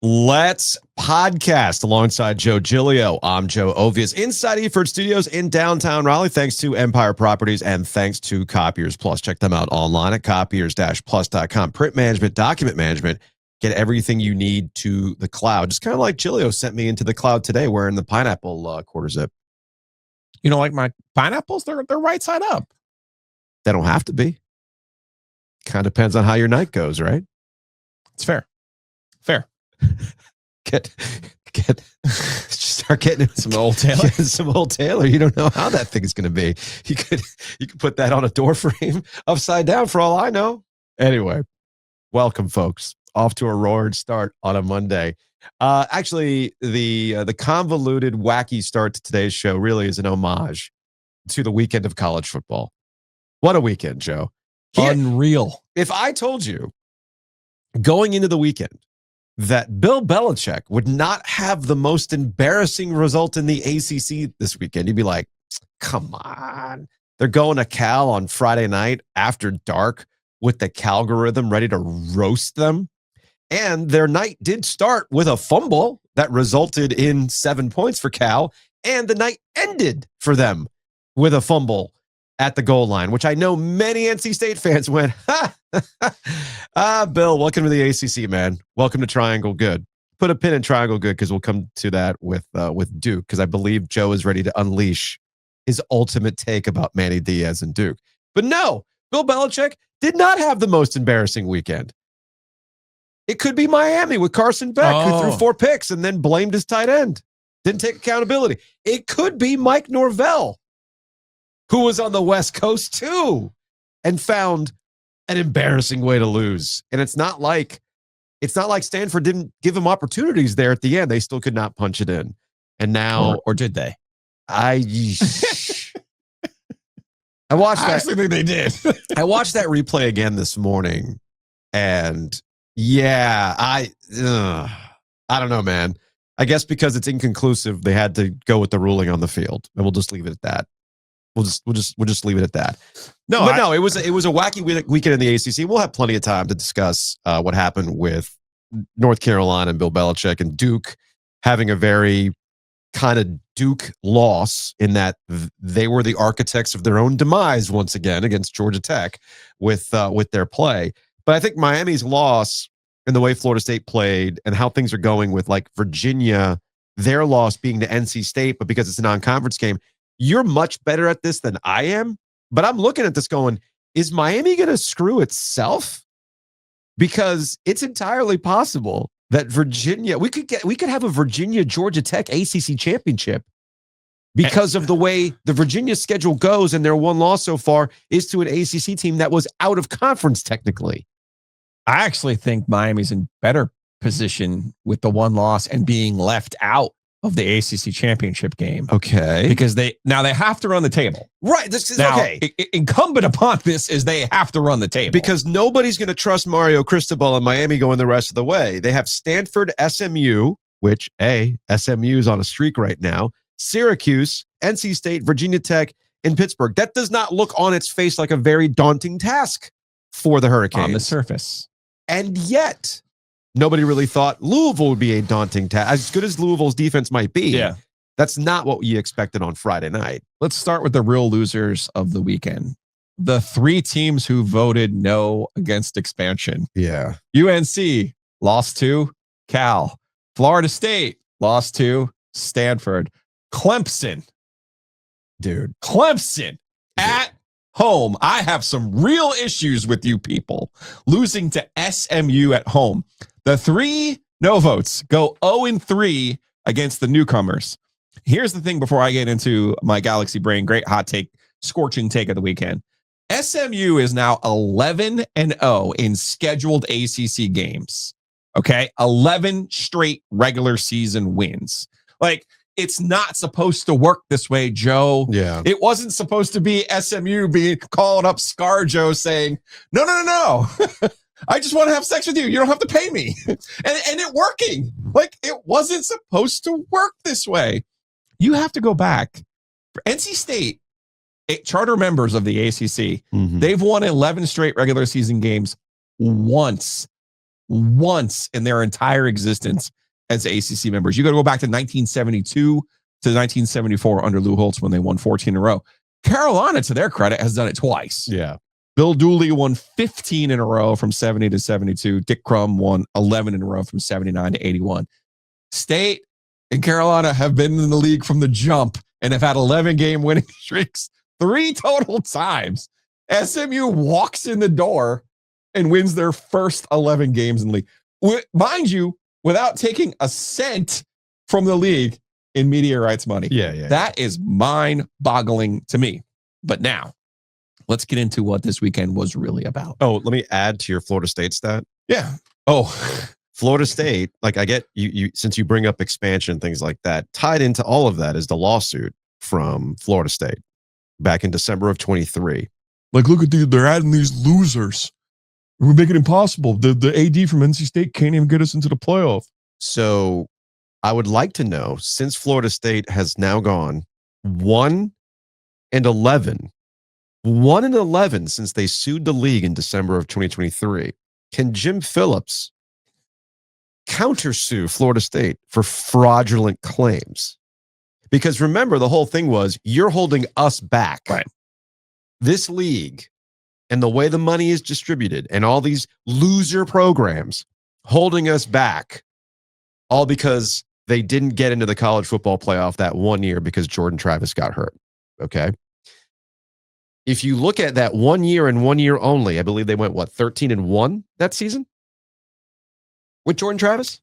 Let's podcast alongside Joe Giglio. I'm Joe Ovies inside Eford Studios in downtown Raleigh. Thanks to Empire Properties and thanks to Copiers Plus. Check them out online at copiers-plus.com. Print management, document management. Get everything you need to the cloud. Just kind of like Giglio sent me into the cloud today wearing the pineapple quarter zip. You know, like my pineapples, they're right side up. They don't have to be. Kind of depends on how your night goes, right? It's fair. Start getting some old Taylor. Some old Taylor. You don't know how that thing is going to be. You could put that on a door frame upside down for all I know. Anyway, welcome, folks. Off to a roaring start on a Monday. Actually, the convoluted, wacky start to today's show really is an homage to the weekend of college football. What a weekend, Joe. Unreal. If I told you going into the weekend that Bill Belichick would not have the most embarrassing result in the ACC this weekend, you'd be like, come on. They're going to Cal on Friday night after dark with the Calgorithm ready to roast them. And their night did start with a fumble that resulted in 7 points for Cal. And the night ended for them with a fumble at the goal line, which I know many NC State fans went, Bill, welcome to the ACC, man. Welcome to Triangle Good. Put a pin in Triangle Good because we'll come to that with Duke, because I believe Joe is ready to unleash his ultimate take about Manny Diaz and Duke. But no, Bill Belichick did not have the most embarrassing weekend. It could be Miami with Carson Beck, who threw 4 picks and then blamed his tight end. Didn't take accountability. It could be Mike Norvell, who was on the West Coast too and found an embarrassing way to lose. And it's not like Stanford didn't give him opportunities there at the end. They still could not punch it in. And now, or did they? I watched that. I actually think they did. I watched that replay again this morning, and yeah, I don't know, man. I guess because it's inconclusive, they had to go with the ruling on the field, and we'll just leave it at that. We'll just leave it at that. No, it was a wacky weekend in the ACC. We'll have plenty of time to discuss what happened with North Carolina and Bill Belichick and Duke having a very kind of Duke loss in that they were the architects of their own demise once again against Georgia Tech with their play. But I think Miami's loss and the way Florida State played and how things are going with like Virginia, their loss being to NC State, but because it's a non-conference game, you're much better at this than I am. But I'm looking at this going, is Miami going to screw itself? Because it's entirely possible that Virginia, we could have a Virginia Georgia Tech ACC championship because of the way the Virginia schedule goes, and their one loss so far is to an ACC team that was out of conference technically. I actually think Miami's in better position with the one loss and being left out of the ACC championship game. Okay. Because they have to run the table. Right. This is now, okay. Incumbent upon this is they have to run the table. Because nobody's going to trust Mario Cristobal and Miami going the rest of the way. They have Stanford, SMU, which SMU is on a streak right now, Syracuse, NC State, Virginia Tech, and Pittsburgh. That does not look on its face like a very daunting task for the Hurricanes. On the surface. And yet, nobody really thought Louisville would be a daunting task. As good as Louisville's defense might be, that's not what you expected on Friday night. Let's start with the real losers of the weekend. The 3 teams who voted no against expansion. Yeah. UNC lost to Cal. Florida State lost to Stanford. Clemson at home. I have some real issues with you people losing to SMU at home. The 3 no votes go 0-3 against the newcomers. Here's the thing before I get into my Galaxy Brain, great hot take, scorching take of the weekend. SMU is now 11-0 in scheduled ACC games. Okay, 11 straight regular season wins. Like, it's not supposed to work this way, Joe. Yeah. It wasn't supposed to be SMU being calling up Scar Joe saying, no. I just want to have sex with you. You don't have to pay me. and it working. Like, it wasn't supposed to work this way. You have to go back. For NC State, charter members of the ACC, they've won 11 straight regular season games once. once in their entire existence as ACC members. You got to go back to 1972 to 1974 under Lou Holtz when they won 14 in a row. Carolina, to their credit, has done it twice. Yeah. Bill Dooley won 15 in a row from 70 to 72. Dick Crum won 11 in a row from 79 to 81. State and Carolina have been in the league from the jump and have had 11-game winning streaks 3 total times. SMU walks in the door and wins their first 11 games in the league. Mind you, without taking a cent from the league in media rights money. Yeah. That is mind-boggling to me. But now, let's get into what this weekend was really about. Oh, let me add to your Florida State stat. Yeah. Oh, Florida State, like I get you since you bring up expansion and things like that, tied into all of that is the lawsuit from Florida State back in December of 23. Like, look at they're adding these losers. We make it impossible. The AD from NC State can't even get us into the playoff. So I would like to know, since Florida State has now gone 1-11 since they sued the league in December of 2023, can Jim Phillips countersue Florida State for fraudulent claims? Because remember, the whole thing was you're holding us back. Right. This league and the way the money is distributed and all these loser programs holding us back, all because they didn't get into the college football playoff that one year because Jordan Travis got hurt. Okay. If you look at that 1 year and 1 year only, I believe they went, 13-1 that season with Jordan Travis?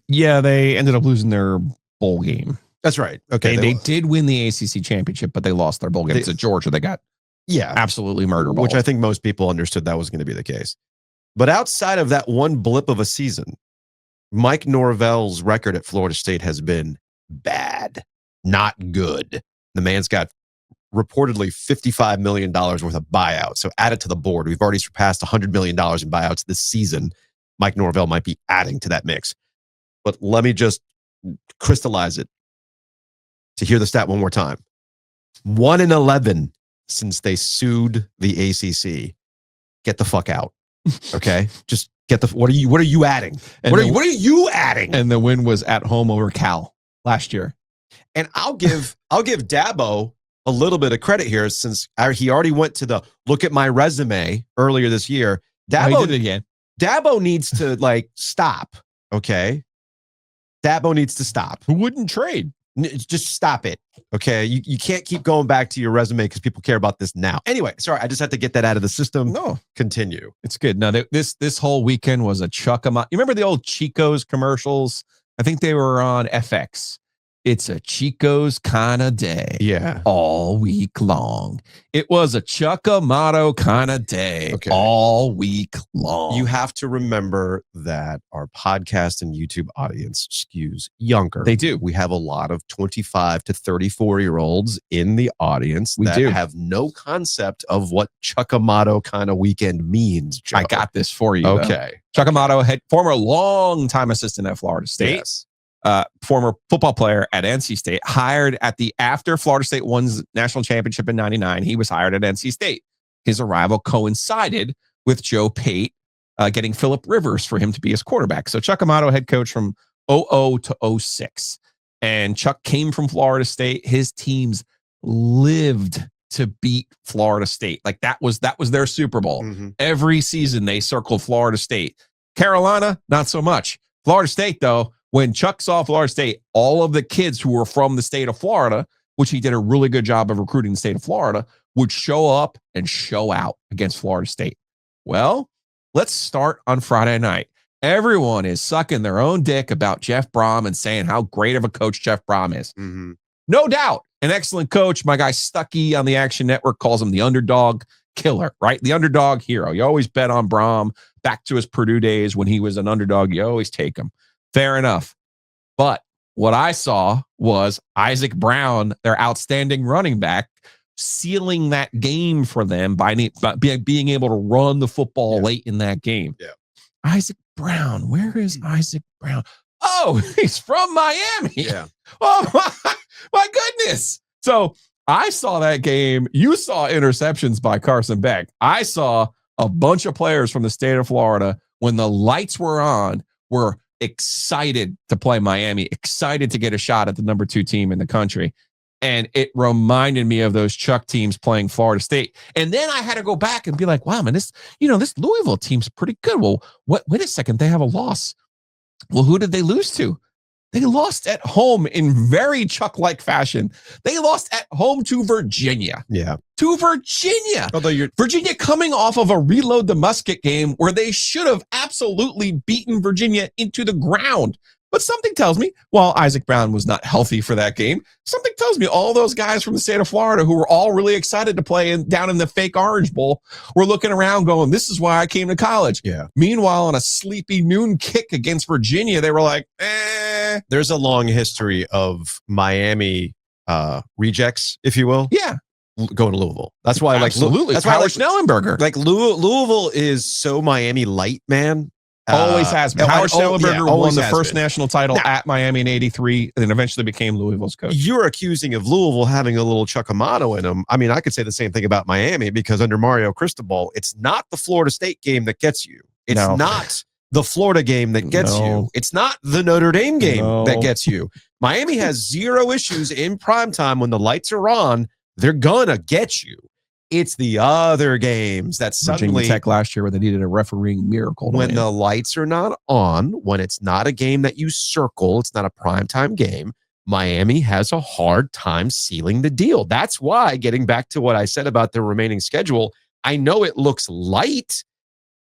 Yeah, they ended up losing their bowl game. That's right. Okay. They did win the ACC championship, but they lost their bowl game to Georgia. They got absolutely murdered. Which I think most people understood that was going to be the case. But outside of that one blip of a season, Mike Norvell's record at Florida State has been bad, not good. The man's got reportedly $55 million worth of buyouts. So add it to the board. We've already surpassed $100 million in buyouts this season. Mike Norvell might be adding to that mix. But let me just crystallize it to hear the stat one more time. 1-11 since they sued the ACC. Get the fuck out. Okay? Just get the. What are you adding? What are you adding? And the win was at home over Cal last year. And I'll give Dabo a little bit of credit here, since he already went to the look at my resume earlier this year. Dabo did it again. Dabo needs to stop. Okay, Dabo needs to stop. Who wouldn't trade? Just stop it. Okay, you can't keep going back to your resume because people care about this now. Anyway, sorry, I just had to get that out of the system. No, continue. It's good. Now this whole weekend was a Chuck Amato. You remember the old Chico's commercials? I think they were on FX. It's a Chico's kind of day. Yeah. All week long. It was a Chuck Amato kind of day. Okay. All week long. You have to remember that our podcast and YouTube audience skews younger. They do. We have a lot of 25 to 34-year-olds in the audience that have no concept of what Chuck Amato kind of weekend means, Joe. I got this for you. Okay. Though. Chuck Amato, former longtime assistant at Florida State. Yes. Former football player at NC State, hired after Florida State won national championship in 99, he was hired at NC State. His arrival coincided with Joe Pate getting Phillip Rivers for him to be his quarterback. So Chuck Amato, head coach from 00 to 06. And Chuck came from Florida State. His teams lived to beat Florida State. Like that was their Super Bowl. Mm-hmm. Every season they circled Florida State. Carolina, not so much. Florida State, though, when Chuck saw Florida State, all of the kids who were from the state of Florida, which he did a really good job of recruiting the state of Florida, would show up and show out against Florida State. Well, let's start on Friday night. Everyone is sucking their own dick about Jeff Brom and saying how great of a coach Jeff Brom is. Mm-hmm. No doubt, an excellent coach. My guy Stuckey on the Action Network calls him the underdog killer, right? The underdog hero. You always bet on Brom. Back to his Purdue days when he was an underdog, you always take him. Fair enough. But what I saw was Isaac Brown, their outstanding running back, sealing that game for them by being able to run the football late in that game. Yeah. Isaac Brown. Where is Isaac Brown? Oh, he's from Miami. Yeah. Oh, my goodness. So I saw that game. You saw interceptions by Carson Beck. I saw a bunch of players from the state of Florida when the lights were on, were excited to play Miami, excited to get a shot at the number 2 team in the country. And it reminded me of those Chuck teams playing Florida State. And then I had to go back and be like, wow, man, this Louisville team's pretty good. Well, wait a second, they have a loss. Well, who did they lose to? They lost at home in very Chuck-like fashion. They lost at home to Virginia. Yeah. To Virginia. Although Virginia coming off of a reload the musket game where they should have absolutely beaten Virginia into the ground. But something tells me, while Isaac Brown was not healthy for that game, something tells me all those guys from the state of Florida who were all really excited to play down in the fake Orange Bowl were looking around going, this is why I came to college. Yeah. Meanwhile, on a sleepy noon kick against Virginia, they were like, There's a long history of Miami rejects, if you will. Yeah. Going to Louisville. That's why Absolutely. That's why Howard Schnellenberger. Like Louisville is so Miami light, man. Always has been. Howard Schnellenberger won the first been. national title at Miami in '83 and then eventually became Louisville's coach. You're accusing of Louisville having a little Chuck Amato in them. I mean, I could say the same thing about Miami because under Mario Cristobal, it's not the Florida State game that gets you. It's not the Florida game that gets you. It's not the Notre Dame game that gets you. Miami has zero issues in primetime when the lights are on. They're going to get you. It's the other games that suddenly Virginia Tech last year where they needed a refereeing miracle. When the lights are not on, when it's not a game that you circle, it's not a primetime game, Miami has a hard time sealing the deal. That's why, getting back to what I said about the remaining schedule, I know it looks light,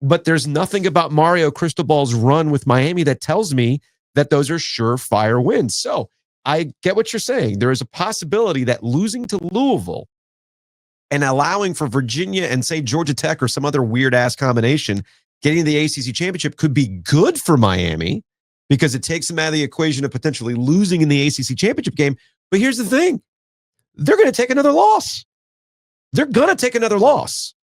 but there's nothing about Mario Cristobal's run with Miami that tells me that those are surefire wins. So I get what you're saying. There is a possibility that losing to Louisville and allowing for Virginia and, say, Georgia Tech or some other weird-ass combination getting the ACC championship could be good for Miami because it takes them out of the equation of potentially losing in the ACC championship game. But here's the thing. They're going to take another loss. They're going to take another loss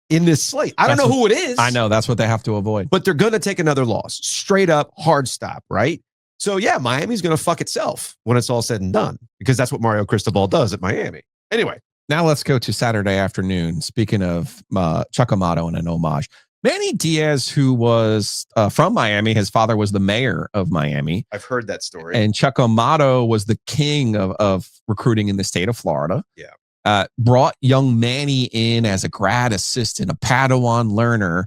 in this slate. I don't know who it is. I know. That's what they have to avoid. But they're going to take another loss. Straight up, hard stop, right? So, yeah, Miami's going to fuck itself when it's all said and done because that's what Mario Cristobal does at Miami. Anyway. Now let's go to Saturday afternoon. Speaking of Chuck Amato and an homage, Manny Diaz, who was from Miami, his father was the mayor of Miami. I've heard that story. And Chuck Amato was the king of recruiting in the state of Florida. Yeah. Brought young Manny in as a grad assistant, a Padawan learner,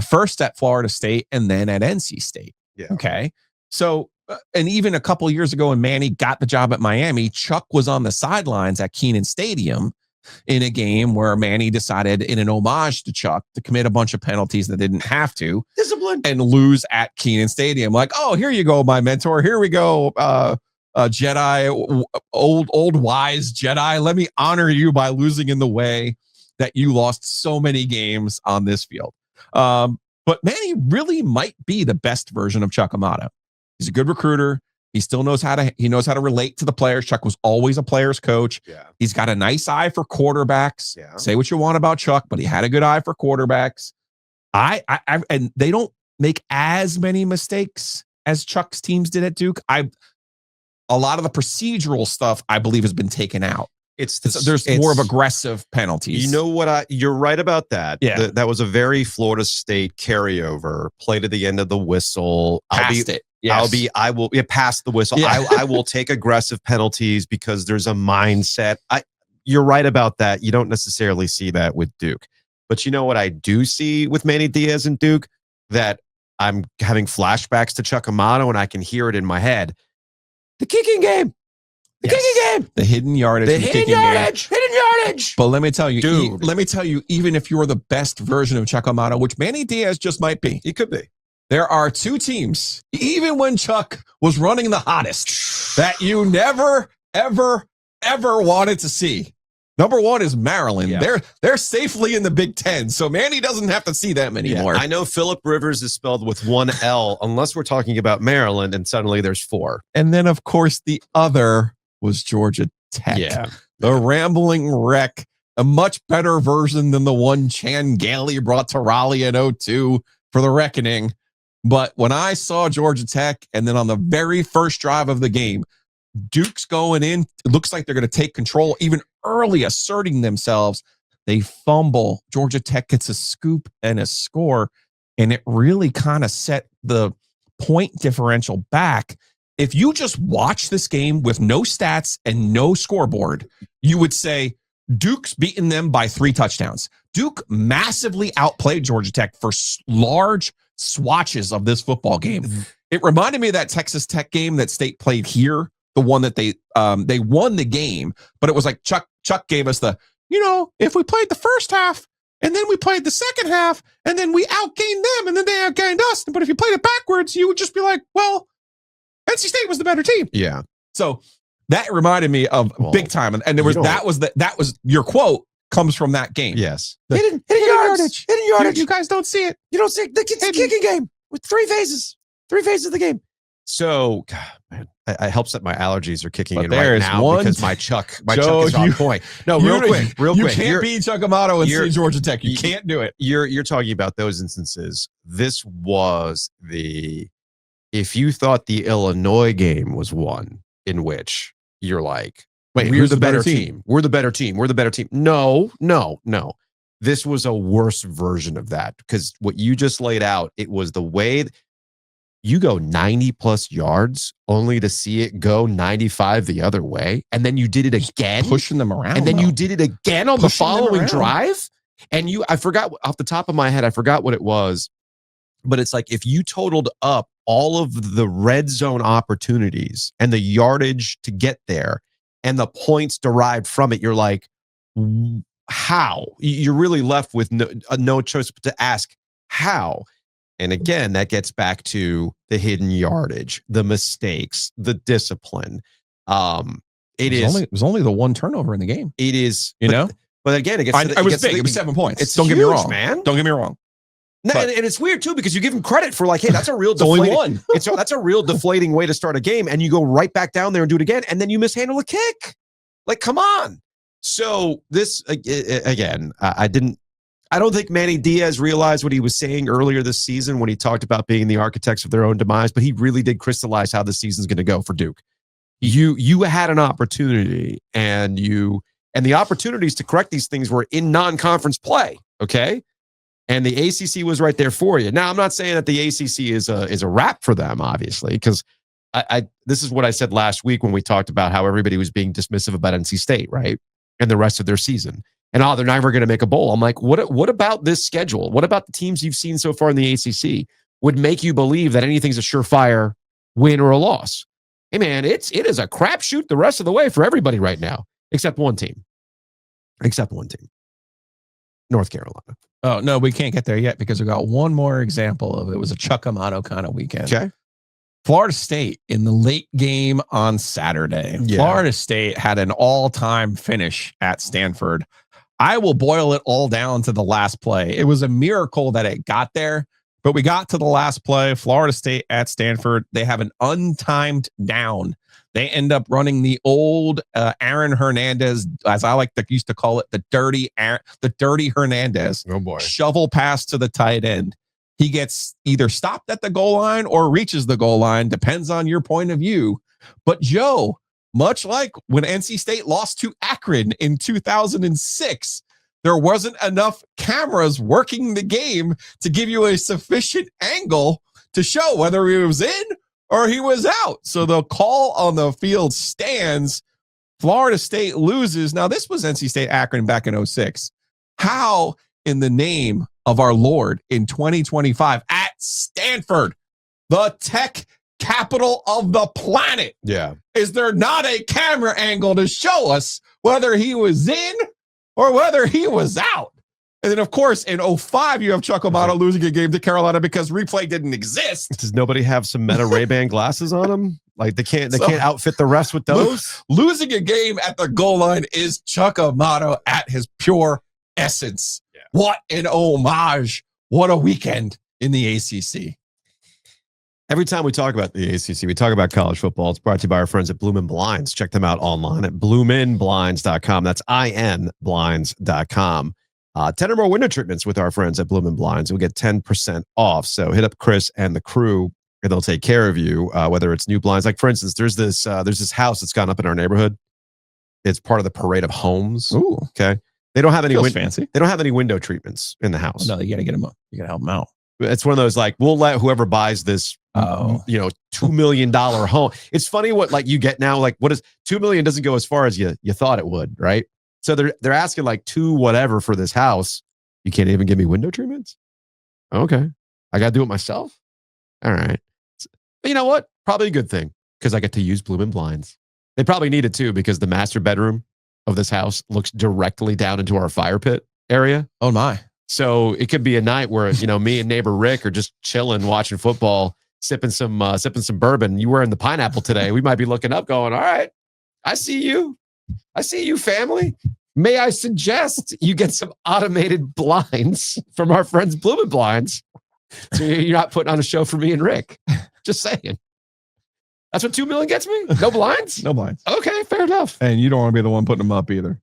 first at Florida State and then at NC State. Yeah. Okay. So, and even a couple of years ago when Manny got the job at Miami, Chuck was on the sidelines at Kenan Stadium in a game where Manny decided, in an homage to Chuck, to commit a bunch of penalties that didn't have to. Discipline. And lose at Kenan Stadium. Like, oh, here you go, my mentor. Here we go, Jedi, old wise Jedi. Let me honor you by losing in the way that you lost so many games on this field. But Manny really might be the best version of Chuck Amato. He's a good recruiter. He still knows how to relate to the players. Chuck was always a player's coach. Yeah. He's got a nice eye for quarterbacks. Yeah. Say what you want about Chuck, but he had a good eye for quarterbacks. And they don't make as many mistakes as Chuck's teams did at Duke. A lot of the procedural stuff, I believe, has been taken out. There's more of aggressive penalties. You know what? You're right about that. Yeah. That was a very Florida State carryover. Play to the end of the whistle. Past it. Yes. I will pass the whistle. Yeah. I will take aggressive penalties because there's a mindset. You're right about that. You don't necessarily see that with Duke. But you know what I do see with Manny Diaz and Duke? That I'm having flashbacks to Chuck Amato and I can hear it in my head. The kicking game. The kicking game. The hidden yardage. The hidden yardage. Hidden yardage. But let me tell you, dude. Even if you're the best version of Chuck Amato, which Manny Diaz just might be. He could be. There are two teams, even when Chuck was running the hottest, that you never, ever, ever wanted to see. Number one is Maryland. Yeah. They're safely in the Big Ten, so Manny doesn't have to see them anymore. I know Phillip Rivers is spelled with one L, unless we're talking about Maryland, and suddenly there's four. And then, of course, the other was Georgia Tech. Yeah. The rambling wreck, a much better version than the one Chan Gailey brought to Raleigh in 2002 for the reckoning. But when I saw Georgia Tech, and then on the very first drive of the game, Duke's going in, it looks like they're going to take control even early, asserting themselves. They fumble. Georgia Tech gets a scoop and a score. and it really kind of set the point differential back. If you just watch this game with no stats and no scoreboard, you would say Duke's beaten them by 3 touchdowns. Duke massively outplayed Georgia Tech for large swatches of this football game. It reminded me of that Texas Tech game that State played here, the one that they won the game, but it was like Chuck gave us the, if we played the first half and then we played the second half and then we outgained them and then they outgained us. But if you played it backwards, you would just be like, well, NC State was the better team. Yeah. So that reminded me of big time. And there was, that was your quote comes from that game. Yes. Hidden yardage. You guys don't see it. You don't see it. It's a kicking game with 3 phases. 3 phases of the game. So, God, man, I help set my allergies are kicking But in right now because my Chuck is on point. No, real quick. You can't beat Chuck Amato and see Georgia Tech. You can't do it. You're talking about those instances. This was if you thought the Illinois game was one in which you're like, wait, we're the better team. We're the better team. We're the better team. No. This was a worse version of that because what you just laid out, it was the way you go 90 plus yards only to see it go 95 the other way. And then you did it again. Pushing them around. And then you did it again on the following drive. And I forgot off the top of my head, I forgot what it was. But it's like if you totaled up all of the red zone opportunities and the yardage to get there and the points derived from it, you're like, how? You're really left with no choice but to ask how. And again, that gets back to the hidden yardage, the mistakes, the discipline. It was only the 1 turnover in the game. It is, But again, it was big. It was 7 points. It's huge, man. Don't get me wrong. No, and it's weird too because you give him credit for like, hey, that's a real deflating. Only one. That's a real deflating way to start a game, and you go right back down there and do it again, and then you mishandle a kick. Like, come on. So this again, I don't think Manny Diaz realized what he was saying earlier this season when he talked about being the architects of their own demise, but he really did crystallize how the season's going to go for Duke. You had an opportunity, and the opportunities to correct these things were in non-conference play. Okay. And the ACC was right there for you. Now, I'm not saying that the ACC is a wrap for them, obviously, because this is what I said last week when we talked about how everybody was being dismissive about NC State, right? And the rest of their season. And they're never going to make a bowl. I'm like, what about this schedule? What about the teams you've seen so far in the ACC would make you believe that anything's a surefire win or a loss? Hey, man, it is a crapshoot the rest of the way for everybody right now, except one team. North Carolina. Oh, no, we can't get there yet because we got one more example of it. It was a Chuck Amato kind of weekend. Okay. Florida State in the late game on Saturday. Yeah. Florida State had an all-time finish at Stanford. I will boil it all down to the last play. It was a miracle that it got there, but we got to the last play. Florida State at Stanford. They have an untimed down. They end up running the old Aaron Hernandez, as I used to call it, the dirty Hernandez. Oh boy! Shovel pass to the tight end. He gets either stopped at the goal line or reaches the goal line, depends on your point of view. But Joe, much like when NC State lost to Akron in 2006, there wasn't enough cameras working the game to give you a sufficient angle to show whether he was in or he was out. So the call on the field stands. Florida State loses. Now, this was NC State Akron back in 2006. How in the name of our Lord in 2025 at Stanford, the tech capital of the planet, is there not a camera angle to show us whether he was in or whether he was out? And then, of course, in 2005, you have Chuck Amato losing a game to Carolina because replay didn't exist. Does nobody have some Meta Ray-Ban glasses on them? Like they can't outfit the refs with those? Losing a game at the goal line is Chuck Amato at his pure essence. Yeah. What an homage. What a weekend in the ACC. Every time we talk about the ACC, we talk about college football. It's brought to you by our friends at Bloomin' Blinds. Check them out online at bloominblinds.com. That's inblinds.com. 10 or more window treatments with our friends at Bloomin' Blinds. You'll get 10% off. So hit up Chris and the crew, and they'll take care of you, whether it's new blinds. Like, for instance, there's this house that's gone up in our neighborhood. It's part of the parade of homes. Ooh. Okay. They don't have any fancy. They don't have any window treatments in the house. No, you got to get them up. You got to help them out. It's one of those like, we'll let whoever buys this, $2 million home. It's funny what like you get now. Like, what is $2 million doesn't go as far as you thought it would, right? So they're asking like $2 whatever for this house. You can't even give me window treatments. Okay, I got to do it myself. All right, but you know what? Probably a good thing because I get to use blooming blinds. They probably need it too because the master bedroom of this house looks directly down into our fire pit area. Oh my. So it could be a night where, me and neighbor Rick are just chilling, watching football, sipping some bourbon. You wearing the pineapple today. We might be looking up going, all right, I see you. I see you, family. May I suggest you get some automated blinds from our friends Blooming Blinds so you're not putting on a show for me and Rick. Just saying. That's what $2 million gets me? No blinds? No blinds. Okay, fair enough. And you don't want to be the one putting them up either.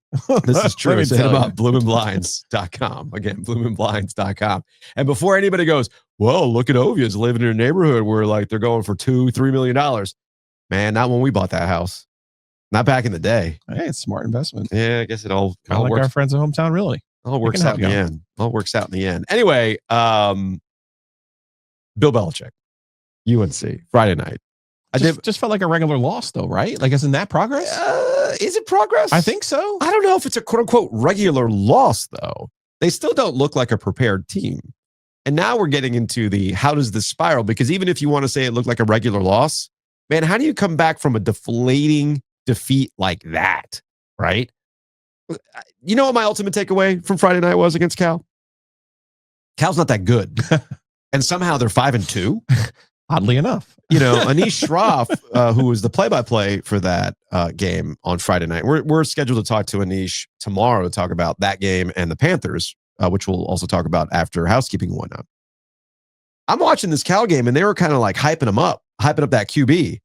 This is true. So hit them up, bloomingblinds.com. Again, bloomingblinds.com. And before anybody goes, whoa, look at Ovies living in a neighborhood where like they're going for $2-3 million. Man, not when we bought that house. Not back in the day. Hey, it's a smart investment. Yeah, I guess it all like works. Our friends at Hometown, really. All works out in the end. All works out in the end. Anyway, Bill Belichick, UNC, Friday night. Just felt like a regular loss, though, right? Like, isn't that progress? Is it progress? I think so. I don't know if it's a quote unquote regular loss, though. They still don't look like a prepared team. And now we're getting into the how does this spiral? Because even if you want to say it looked like a regular loss, man, how do you come back from a deflating defeat like that? Right? You know what my ultimate takeaway from Friday night was against Cal? Cal's not that good. And somehow they're 5-2. Oddly enough. Anish Shroff, who was the play-by-play for that game on Friday night. We're scheduled to talk to Anish tomorrow to talk about that game and the Panthers, which we'll also talk about after housekeeping and whatnot. I'm watching this Cal game, and they were kind of like hyping up that QB.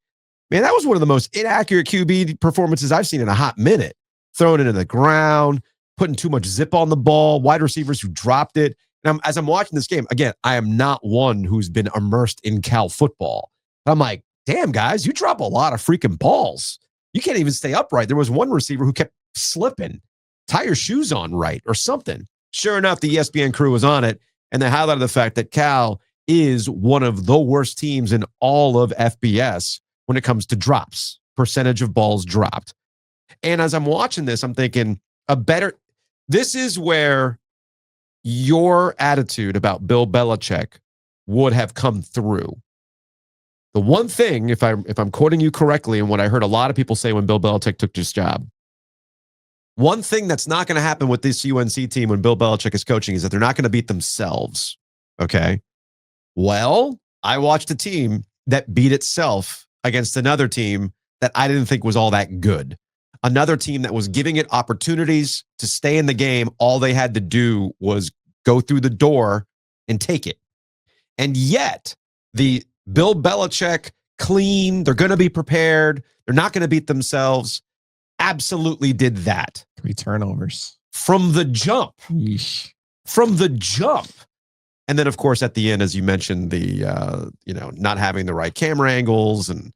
Man, that was one of the most inaccurate QB performances I've seen in a hot minute. Throwing it in the ground, putting too much zip on the ball, wide receivers who dropped it. And as I'm watching this game, again, I am not one who's been immersed in Cal football. I'm like, damn, guys, you drop a lot of freaking balls. You can't even stay upright. There was one receiver who kept slipping. Tie your shoes on right or something. Sure enough, the ESPN crew was on it, and they highlighted the fact that Cal is one of the worst teams in all of FBS when it comes to drops, percentage of balls dropped. And as I'm watching this, I'm thinking this is where your attitude about Bill Belichick would have come through. The one thing, if I'm quoting you correctly, and what I heard a lot of people say when Bill Belichick took this job, one thing that's not going to happen with this UNC team when Bill Belichick is coaching is that they're not going to beat themselves. Okay. Well, I watched a team that beat itself against another team that I didn't think was all that good. Another team that was giving it opportunities to stay in the game. All they had to do was go through the door and take it. And yet, the Bill Belichick clean, they're going to be prepared, they're not going to beat themselves, absolutely did that. 3 turnovers. From the jump. Yeesh. From the jump. And then, of course, at the end, as you mentioned, the not having the right camera angles and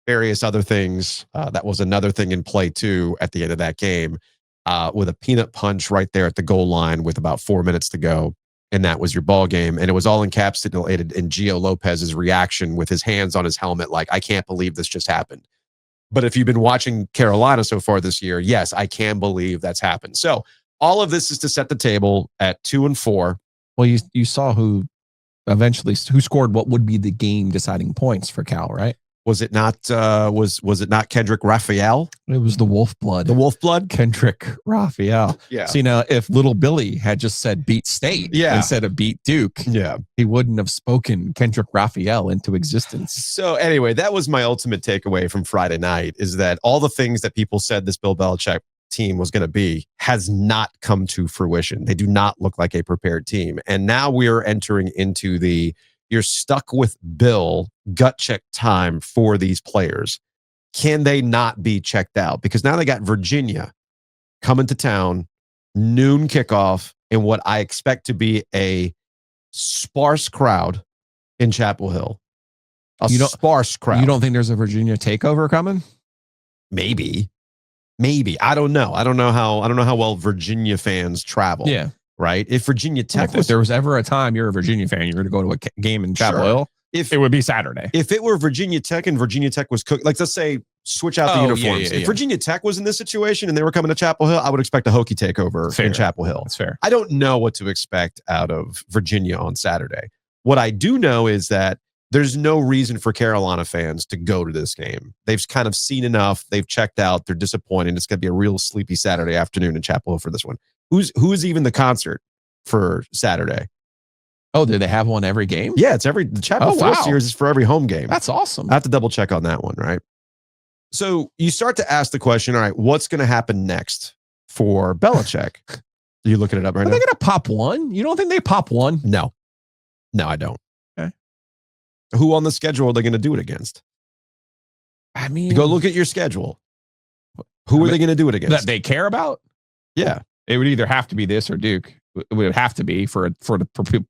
various other things. That was another thing in play too at the end of that game with a peanut punch right there at the goal line with about 4 minutes to go. And that was your ball game. And it was all encapsulated in Gio Lopez's reaction with his hands on his helmet. Like, I can't believe this just happened. But if you've been watching Carolina so far this year, yes, I can believe that's happened. So all of this is to set the table at 2-4. Well, you saw who scored what would be the game deciding points for Cal, right? Was it not? Was it not Kendrick Raphael? It was the Wolf Blood. The Wolf Blood, Kendrick Raphael. Yeah. So if Little Billy had just said beat State instead of beat Duke, he wouldn't have spoken Kendrick Raphael into existence. So anyway, that was my ultimate takeaway from Friday night: is that all the things that people said this Bill Belichick team was going to be has not come to fruition. They do not look like a prepared team, and now we are entering into the you're stuck with Bill gut check time for these players. Can they not be checked out? Because now they got Virginia coming to town, noon kickoff, in what I expect to be a sparse crowd in Chapel Hill. Sparse crowd. You don't think there's a Virginia takeover coming? Maybe. I don't know. I don't know how well Virginia fans travel. Yeah. right? If Virginia Tech If there was ever a time you're a Virginia fan, you're going to go to a game in Chapel Hill, it would be Saturday. If it were Virginia Tech and Virginia Tech was cooked, like let's say switch out the uniforms. If Virginia Tech was in this situation and they were coming to Chapel Hill, I would expect a Hokie takeover in Chapel Hill. That's fair. I don't know what to expect out of Virginia on Saturday. What I do know is that there's no reason for Carolina fans to go to this game. They've kind of seen enough. They've checked out. They're disappointed. It's going to be a real sleepy Saturday afternoon in Chapel Hill for this one. Who's even the concert for Saturday? Oh, do they have one every game? Yeah, the Chapel Hill series is for every home game. That's awesome. I have to double check on that one, right? So you start to ask the question, all right, what's going to happen next for Belichick? Are you looking it up right now? Are they going to pop one? You don't think they pop one? No, I don't. Okay. Who on the schedule are they going to do it against? I mean, go look at your schedule. Who are they going to do it against? That they care about? Yeah. It would either have to be this or Duke. It would have to be for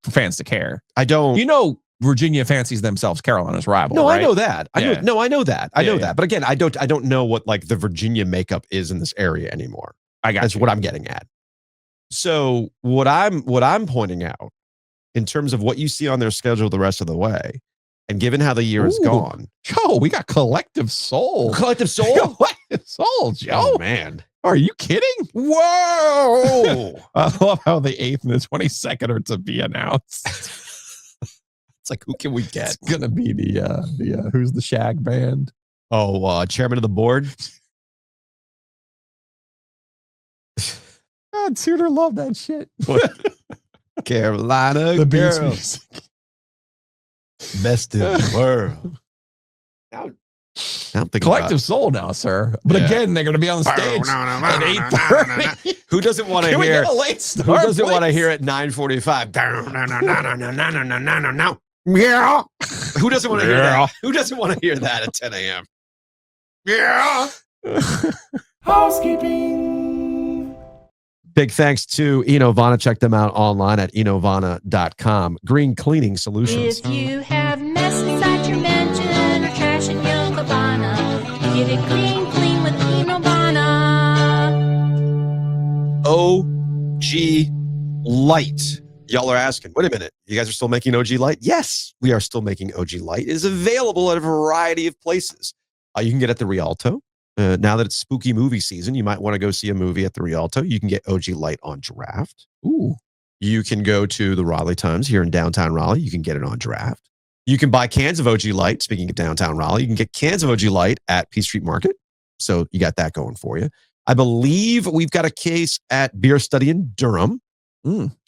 fans to care. I don't. You know, Virginia fancies themselves Carolina's rival. No, right? I know that. I know that. I know that. Yeah. But again, I don't know what like the Virginia makeup is in this area anymore. That's what I'm getting at. So what I'm pointing out in terms of what you see on their schedule the rest of the way, and given how the year is gone, Joe, we got collective soul. Collective soul, collective soul, Joe. Oh man. Are you kidding? Whoa! I love how the 8th and the 22nd are to be announced. It's like, who can we get? It's gonna be the who's the Shag band? Oh, chairman of the board. God, Suter loved that shit. Carolina the girls. music. Best in the world. Collective soul now, sir. But again, they're going to be on the stage at 8:30. Who doesn't want to Can we hear? get a late start, Who doesn't please? want to hear at 9:45? Yeah. Who doesn't want to hear that? Who doesn't want to hear that at 10 a.m.? Yeah. Housekeeping. Big thanks to Enovana. Check them out online at enovana.com. Green Cleaning Solutions. If you have mess inside your mansion or trash in your cabana, get it clean with Enovana. OG Light. Y'all are asking, wait a minute, you guys are still making OG Light? Yes, we are still making OG Light. It is available at a variety of places. You can get it at the Rialto. Now that it's spooky movie season, you might want to go see a movie at the Rialto. You can get OG Light on draft. Ooh. You can go to the Raleigh Times here in downtown Raleigh. You can get it on draft. You can buy cans of OG Light. Speaking of downtown Raleigh, you can get cans of OG Light at Peace Street Market. So you got that going for you. I believe we've got a case at Beer Study in Durham.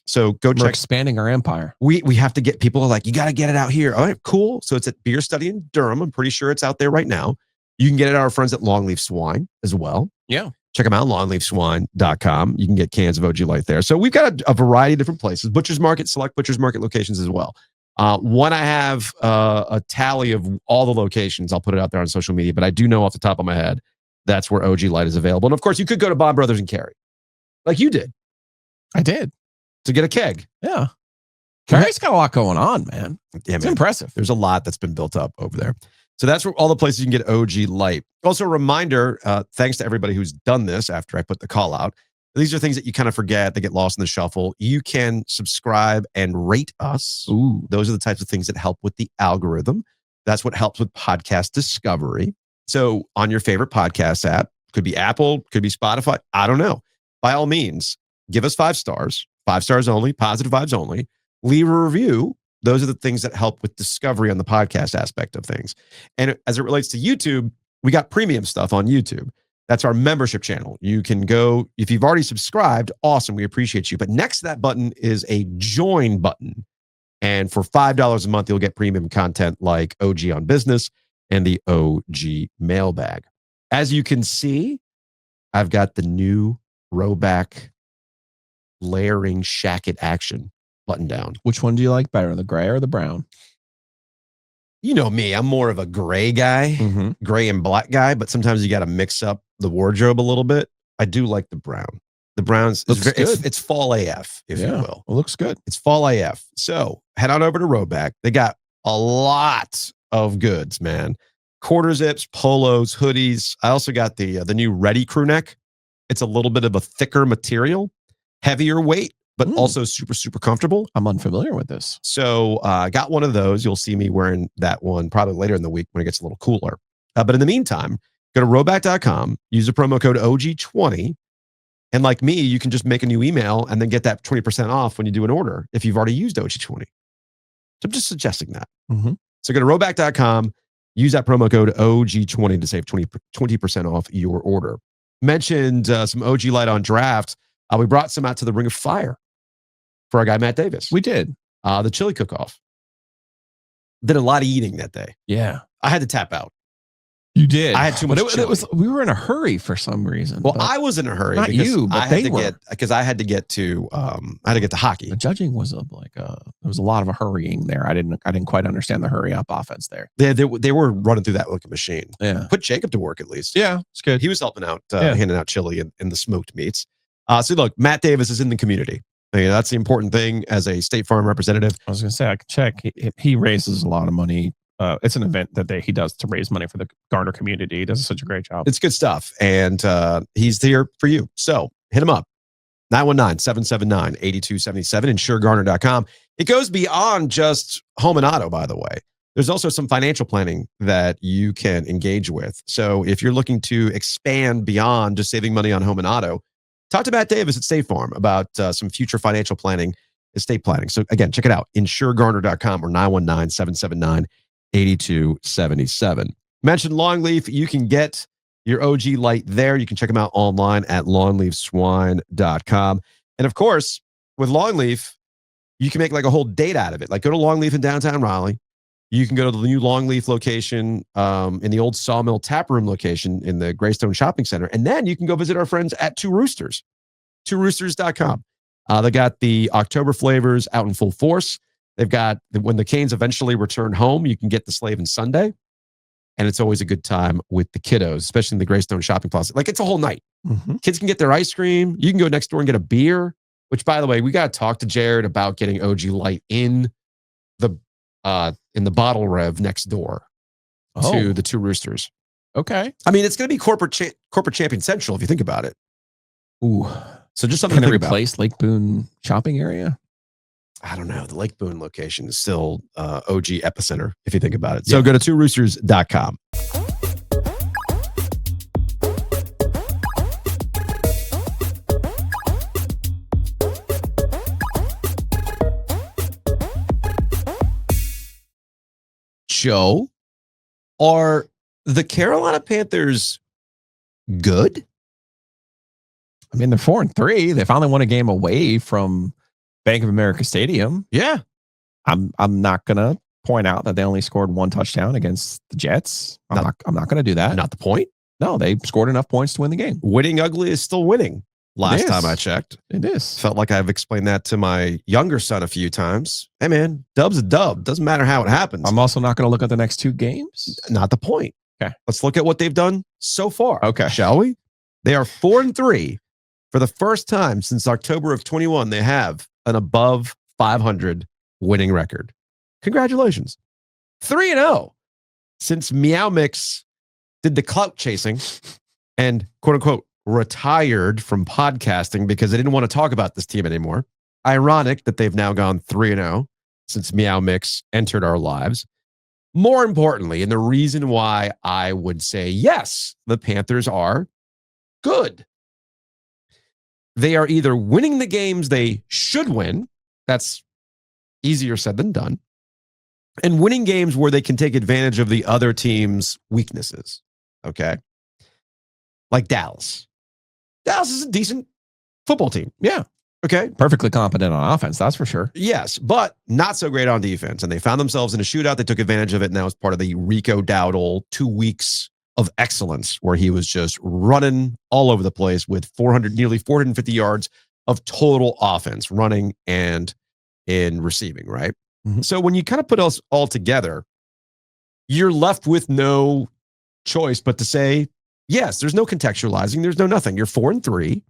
So go check. We're expanding our empire. We have to get people are like, you got to get it out here. All right, cool. So it's at Beer Study in Durham. I'm pretty sure it's out there right now. You can get it at our friends at Longleaf Swine as well. Yeah. Check them out, longleafswine.com. You can get cans of OG Light there. So we've got a variety of different places. Butcher's Market, select Butcher's Market locations as well. When I have a tally of all the locations, I'll put it out there on social media. But I do know off the top of my head, that's where OG Light is available. And of course, you could go to Bob Brothers and Carey, like you did. I did. To get a keg. Yeah. Carey's got a lot going on, man. Yeah, it's man. impressive. There's a lot that's been built up over there. So that's where all the places you can get OG Light. Also, a reminder, thanks to everybody who's done this after I put the call out. These are things that you kind of forget. They get lost in the shuffle. You can subscribe and rate us. Ooh. Those are the types of things that help with the algorithm. That's what helps with podcast discovery. So on your favorite podcast app, could be Apple, could be Spotify. I don't know. By all means, give us 5 stars, 5 stars only, positive vibes only. Leave a review. Those are the things that help with discovery on the podcast aspect of things. And as it relates to YouTube, we got premium stuff on YouTube. That's our membership channel. You can go, if you've already subscribed, awesome, we appreciate you. But next to that button is a join button. And for $5 a month, you'll get premium content like OG on Business and the OG Mailbag. As you can see, I've got the new rowback layering shacket action button down. Which one do you like better, the gray or the brown? You know me, I'm more of a gray guy, gray and black guy, but sometimes you got to mix up the wardrobe a little bit. I do like the brown. The brown's it's fall AF, if you will. It looks good. It's fall AF. So head on over to Rowback. They got a lot of goods, man. Quarter zips, polos, hoodies. I also got the new Ready crew neck. It's a little bit of a thicker material, heavier weight, but also super, super comfortable. I'm unfamiliar with this. So I got one of those. You'll see me wearing that one probably later in the week when it gets a little cooler. But in the meantime, go to rowback.com, use the promo code OG20. And like me, you can just make a new email and then get that 20% off when you do an order if you've already used OG20. So I'm just suggesting that. So go to rowback.com, use that promo code OG20 to save 20% off your order. Mentioned some OG Light on draft. We brought some out to the Ring of Fire for our guy, Matt Davis. We did. The chili cook-off. Did a lot of eating that day. Yeah. I had to tap out. You did. I had too much chili. We were in a hurry for some reason. Well, I was in a hurry. Not you, but I had to get to hockey. The judging was there was a lot of a hurrying there. I didn't quite understand the hurry up offense there. They were running through that like a machine. Yeah. Put Jacob to work at least. Yeah, it's good. He was helping out, handing out chili and the smoked meats. So look, Matt Davis is in the community. I mean, that's the important thing as a State Farm representative. I was going to say, I can check. He raises a lot of money. It's an event that he does to raise money for the Garner community. He does such a great job. It's good stuff. And he's here for you. So hit him up. 919-779-8277, insuregarner.com. It goes beyond just home and auto, by the way. There's also some financial planning that you can engage with. So if you're looking to expand beyond just saving money on home and auto, talk to Matt Davis at State Farm about some future financial planning, estate planning. So again, check it out, insuregarner.com or 919-779-8277. Mentioned Longleaf. You can get your OG Light there. You can check them out online at longleafswine.com. And of course, with Longleaf, you can make like a whole date out of it. Like go to Longleaf in downtown Raleigh. You can go to the new Longleaf location in the old Sawmill Tap Room location in the Greystone Shopping Center. And then you can go visit our friends at Two Roosters, tworoosters.com. They got the October flavors out in full force. They've got, when the Canes eventually return home, you can get the Slave and Sunday. And it's always a good time with the kiddos, especially in the Greystone Shopping Plaza. Like it's a whole night. Kids can get their ice cream. You can go next door and get a beer, which by the way, we got to talk to Jared about getting OG Light in the bottle rev next door to the Two Roosters. Okay. I mean, it's going to be corporate champion central if you think about it. Ooh. So just something to to think replace Lake Boone shopping area? I don't know. The Lake Boone location is still OG epicenter if you think about it. So go to tworoosters.com. Joe, are the Carolina Panthers good? I mean, they're 4-3. They finally won a game away from Bank of America Stadium. Yeah. I'm not gonna point out that they only scored one touchdown against the Jets. I'm not gonna do that. Not the point. No, they scored enough points to win the game. Winning ugly is still winning. Last time I checked. It is. Felt like I've explained that to my younger son a few times. Hey man, dub's a dub. Doesn't matter how it happens. I'm also not gonna look at the next two games. Not the point. Okay. Let's look at what they've done so far. Okay. Shall we? They are 4-3. For the first time since October of 21, they have an above 500 winning record. Congratulations. 3-0 since Meow Mix did the clout chasing and quote unquote retired from podcasting because they didn't want to talk about this team anymore. Ironic that they've now gone 3-0 since Meow Mix entered our lives. More importantly, and the reason why I would say yes, the Panthers are good. They are either winning the games they should win. That's easier said than done. And winning games where they can take advantage of the other team's weaknesses. Okay. Like Dallas. Dallas is a decent football team. Yeah. Okay. Perfectly competent on offense, that's for sure. Yes, but not so great on defense. And they found themselves in a shootout. They took advantage of it. And that was part of the Rico Dowdle 2 weeks of excellence where he was just running all over the place with nearly 450 yards of total offense, running and in receiving, right? Mm-hmm. So when you kind of put us all together, you're left with no choice but to say, yes, there's no contextualizing. There's no nothing. You're 4-3.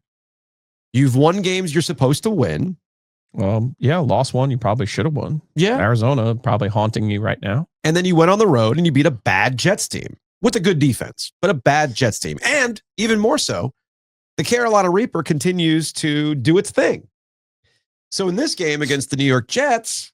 You've won games you're supposed to win. Well, yeah, lost one you probably should have won. Yeah. Arizona probably haunting you right now. And then you went on the road and you beat a bad Jets team with a good defense, but a bad Jets team. And even more so, the Carolina Reaper continues to do its thing. So in this game against the New York Jets,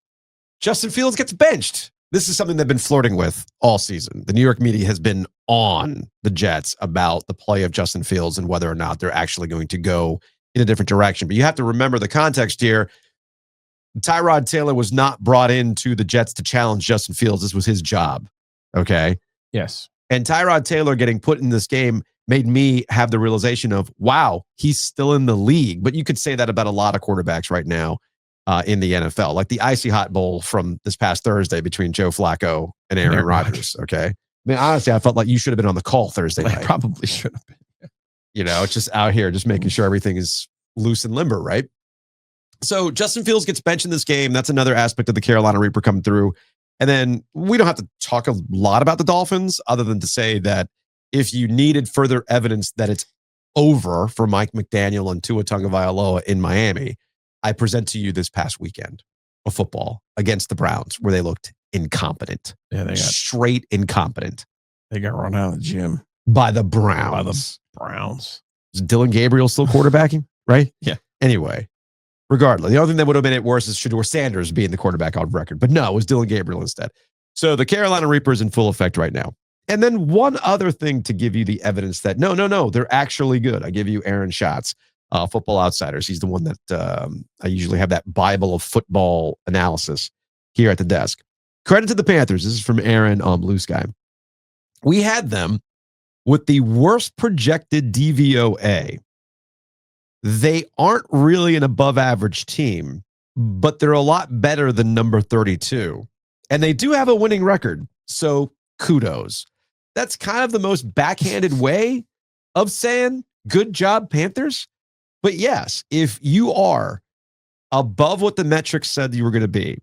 Justin Fields gets benched. This is something they've been flirting with all season. The New York media has been on the Jets about the play of Justin Fields and whether or not they're actually going to go in a different direction. But you have to remember the context here. Tyrod Taylor was not brought into the Jets to challenge Justin Fields. This was his job. Okay. Yes. And Tyrod Taylor getting put in this game made me have the realization of, wow, he's still in the league. But you could say that about a lot of quarterbacks right now in the NFL, like the Icy Hot Bowl from this past Thursday between Joe Flacco and Aaron Rodgers. Okay. I mean, honestly, I felt like you should have been on the call Thursday night. I probably should have been. You know, it's just out here, just making sure everything is loose and limber, right? So Justin Fields gets benched in this game. That's another aspect of the Carolina Reaper coming through. And then we don't have to talk a lot about the Dolphins other than to say that if you needed further evidence that it's over for Mike McDaniel and Tua Tagovailoa in Miami, I present to you this past weekend of football against the Browns where they looked incompetent. Yeah, they got straight incompetent. They got run out of the gym by the Browns. Is Dylan Gabriel still quarterbacking? Right? Yeah. Anyway, regardless, the only thing that would have made it worse is Shedeur Sanders being the quarterback on record. But no, it was Dylan Gabriel instead. So the Carolina Reaper is in full effect right now. And then one other thing to give you the evidence that no, they're actually good. I give you Aaron Schatz, Football Outsiders. He's the one that I usually have that Bible of football analysis here at the desk. Credit to the Panthers. This is from Aaron Blue Sky. We had them with the worst projected DVOA. They aren't really an above average team, but they're a lot better than number 32. And they do have a winning record. So kudos. That's kind of the most backhanded way of saying good job, Panthers. But yes, if you are above what the metrics said you were going to be,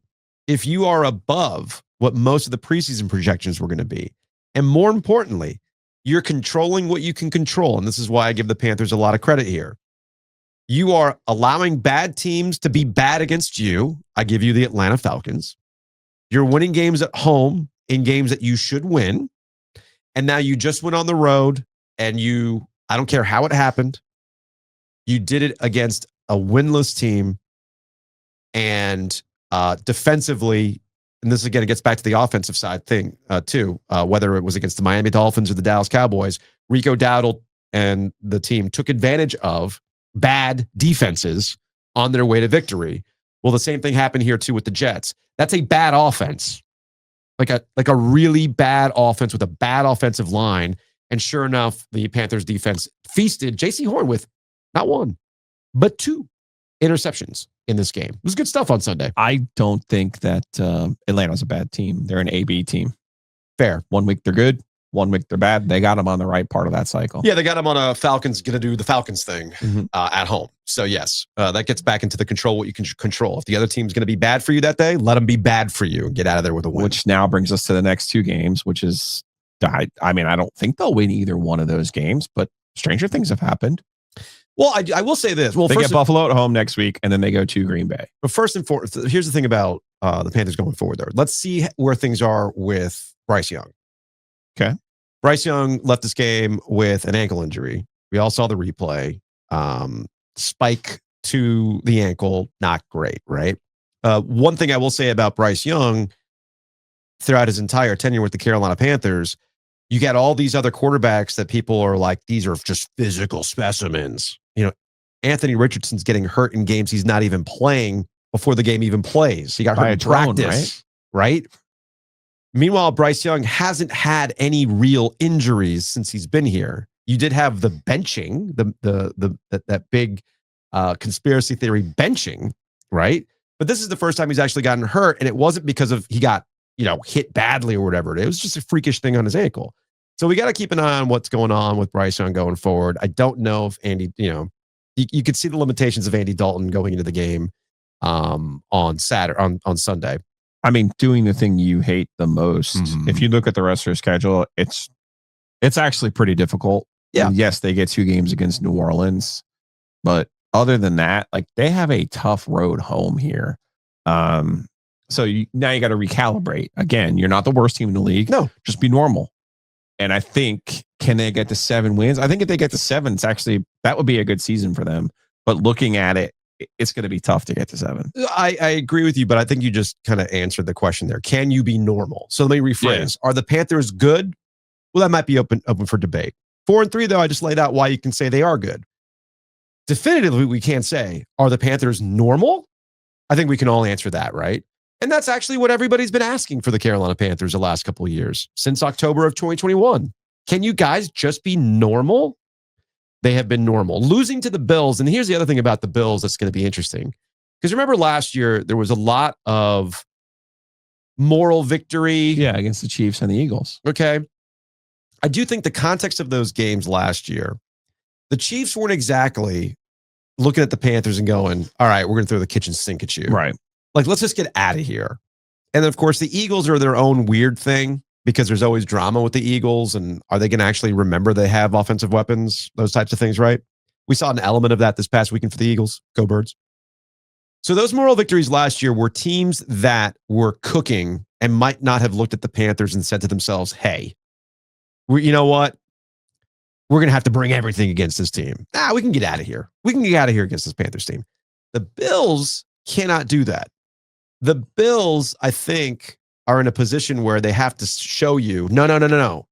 if you are above what most of the preseason projections were going to be, and more importantly, you're controlling what you can control. And this is why I give the Panthers a lot of credit here. You are allowing bad teams to be bad against you. I give you the Atlanta Falcons. You're winning games at home in games that you should win. And now you just went on the road and I don't care how it happened. You did it against a winless team. And defensively, and this again, it gets back to the offensive side thing too, whether it was against the Miami Dolphins or the Dallas Cowboys, Rico Dowdle and the team took advantage of bad defenses on their way to victory. Well, the same thing happened here too with the Jets. That's a bad offense, like a really bad offense with a bad offensive line. And sure enough, the Panthers defense feasted J.C. Horn with not one, but two interceptions in this game. It was good stuff on Sunday. I don't think that Atlanta's a bad team. They're an A-B team. Fair. 1 week they're good. 1 week they're bad. They got them on the right part of that cycle. Yeah, they got them on a Falcons going to do the Falcons thing at home. So yes, that gets back into the control what you can control. If the other team's going to be bad for you that day, let them be bad for you and get out of there with a win. Which now brings us to the next two games, which is, I mean, I don't think they'll win either one of those games, but stranger things have happened. Well, I will say this. Well, they get Buffalo at home next week, and then they go to Green Bay. But first and foremost, here's the thing about the Panthers going forward there. Let's see where things are with Bryce Young. Okay. Bryce Young left this game with an ankle injury. We all saw the replay. Spike to the ankle, not great, right? One thing I will say about Bryce Young throughout his entire tenure with the Carolina Panthers, you got all these other quarterbacks that people are like, these are just physical specimens. You know, Anthony Richardson's getting hurt in games he's not even playing before the game even plays. He got hurt in practice, right? Meanwhile, Bryce Young hasn't had any real injuries since he's been here. You did have the benching, that big conspiracy theory benching, right? But this is the first time he's actually gotten hurt, and it wasn't because of he got hit badly or whatever. It was just a freakish thing on his ankle. So we got to keep an eye on what's going on with Bryce Young going forward. I don't know if Andy, you could see the limitations of Andy Dalton going into the game on Saturday, on Sunday. I mean, doing the thing you hate the most. If you look at the rest of their schedule, it's actually pretty difficult. Yeah. And yes, they get 2 games against New Orleans, but other than that, like they have a tough road home here. So now you got to recalibrate. Again, you're not the worst team in the league. No, just be normal. And I think, can they get to 7 wins? I think if they get to 7, it's actually, that would be a good season for them. But looking at it, it's going to be tough to get to 7. I agree with you, but I think you just kind of answered the question there. Can you be normal? So let me rephrase. Are the Panthers good? Well, that might be open for debate. 4-3, though, I just laid out why you can say they are good. Definitively, we can't say, are the Panthers normal? I think we can all answer that, right? And that's actually what everybody's been asking for the Carolina Panthers the last couple of years, since October of 2021. Can you guys just be normal? They have been normal. Losing to the Bills, and here's the other thing about the Bills that's going to be interesting. Because remember last year, there was a lot of moral victory. Yeah, against the Chiefs and the Eagles. Okay. I do think the context of those games last year, the Chiefs weren't exactly looking at the Panthers and going, all right, we're going to throw the kitchen sink at you. Right. Like, let's just get out of here. And then, of course, the Eagles are their own weird thing because there's always drama with the Eagles. And are they going to actually remember they have offensive weapons? Those types of things, right? We saw an element of that this past weekend for the Eagles. Go Birds. So those moral victories last year were teams that were cooking and might not have looked at the Panthers and said to themselves, hey, you know what? We're going to have to bring everything against this team. We can get out of here. We can get out of here against this Panthers team. The Bills cannot do that. The Bills, I think, are in a position where they have to show you, no.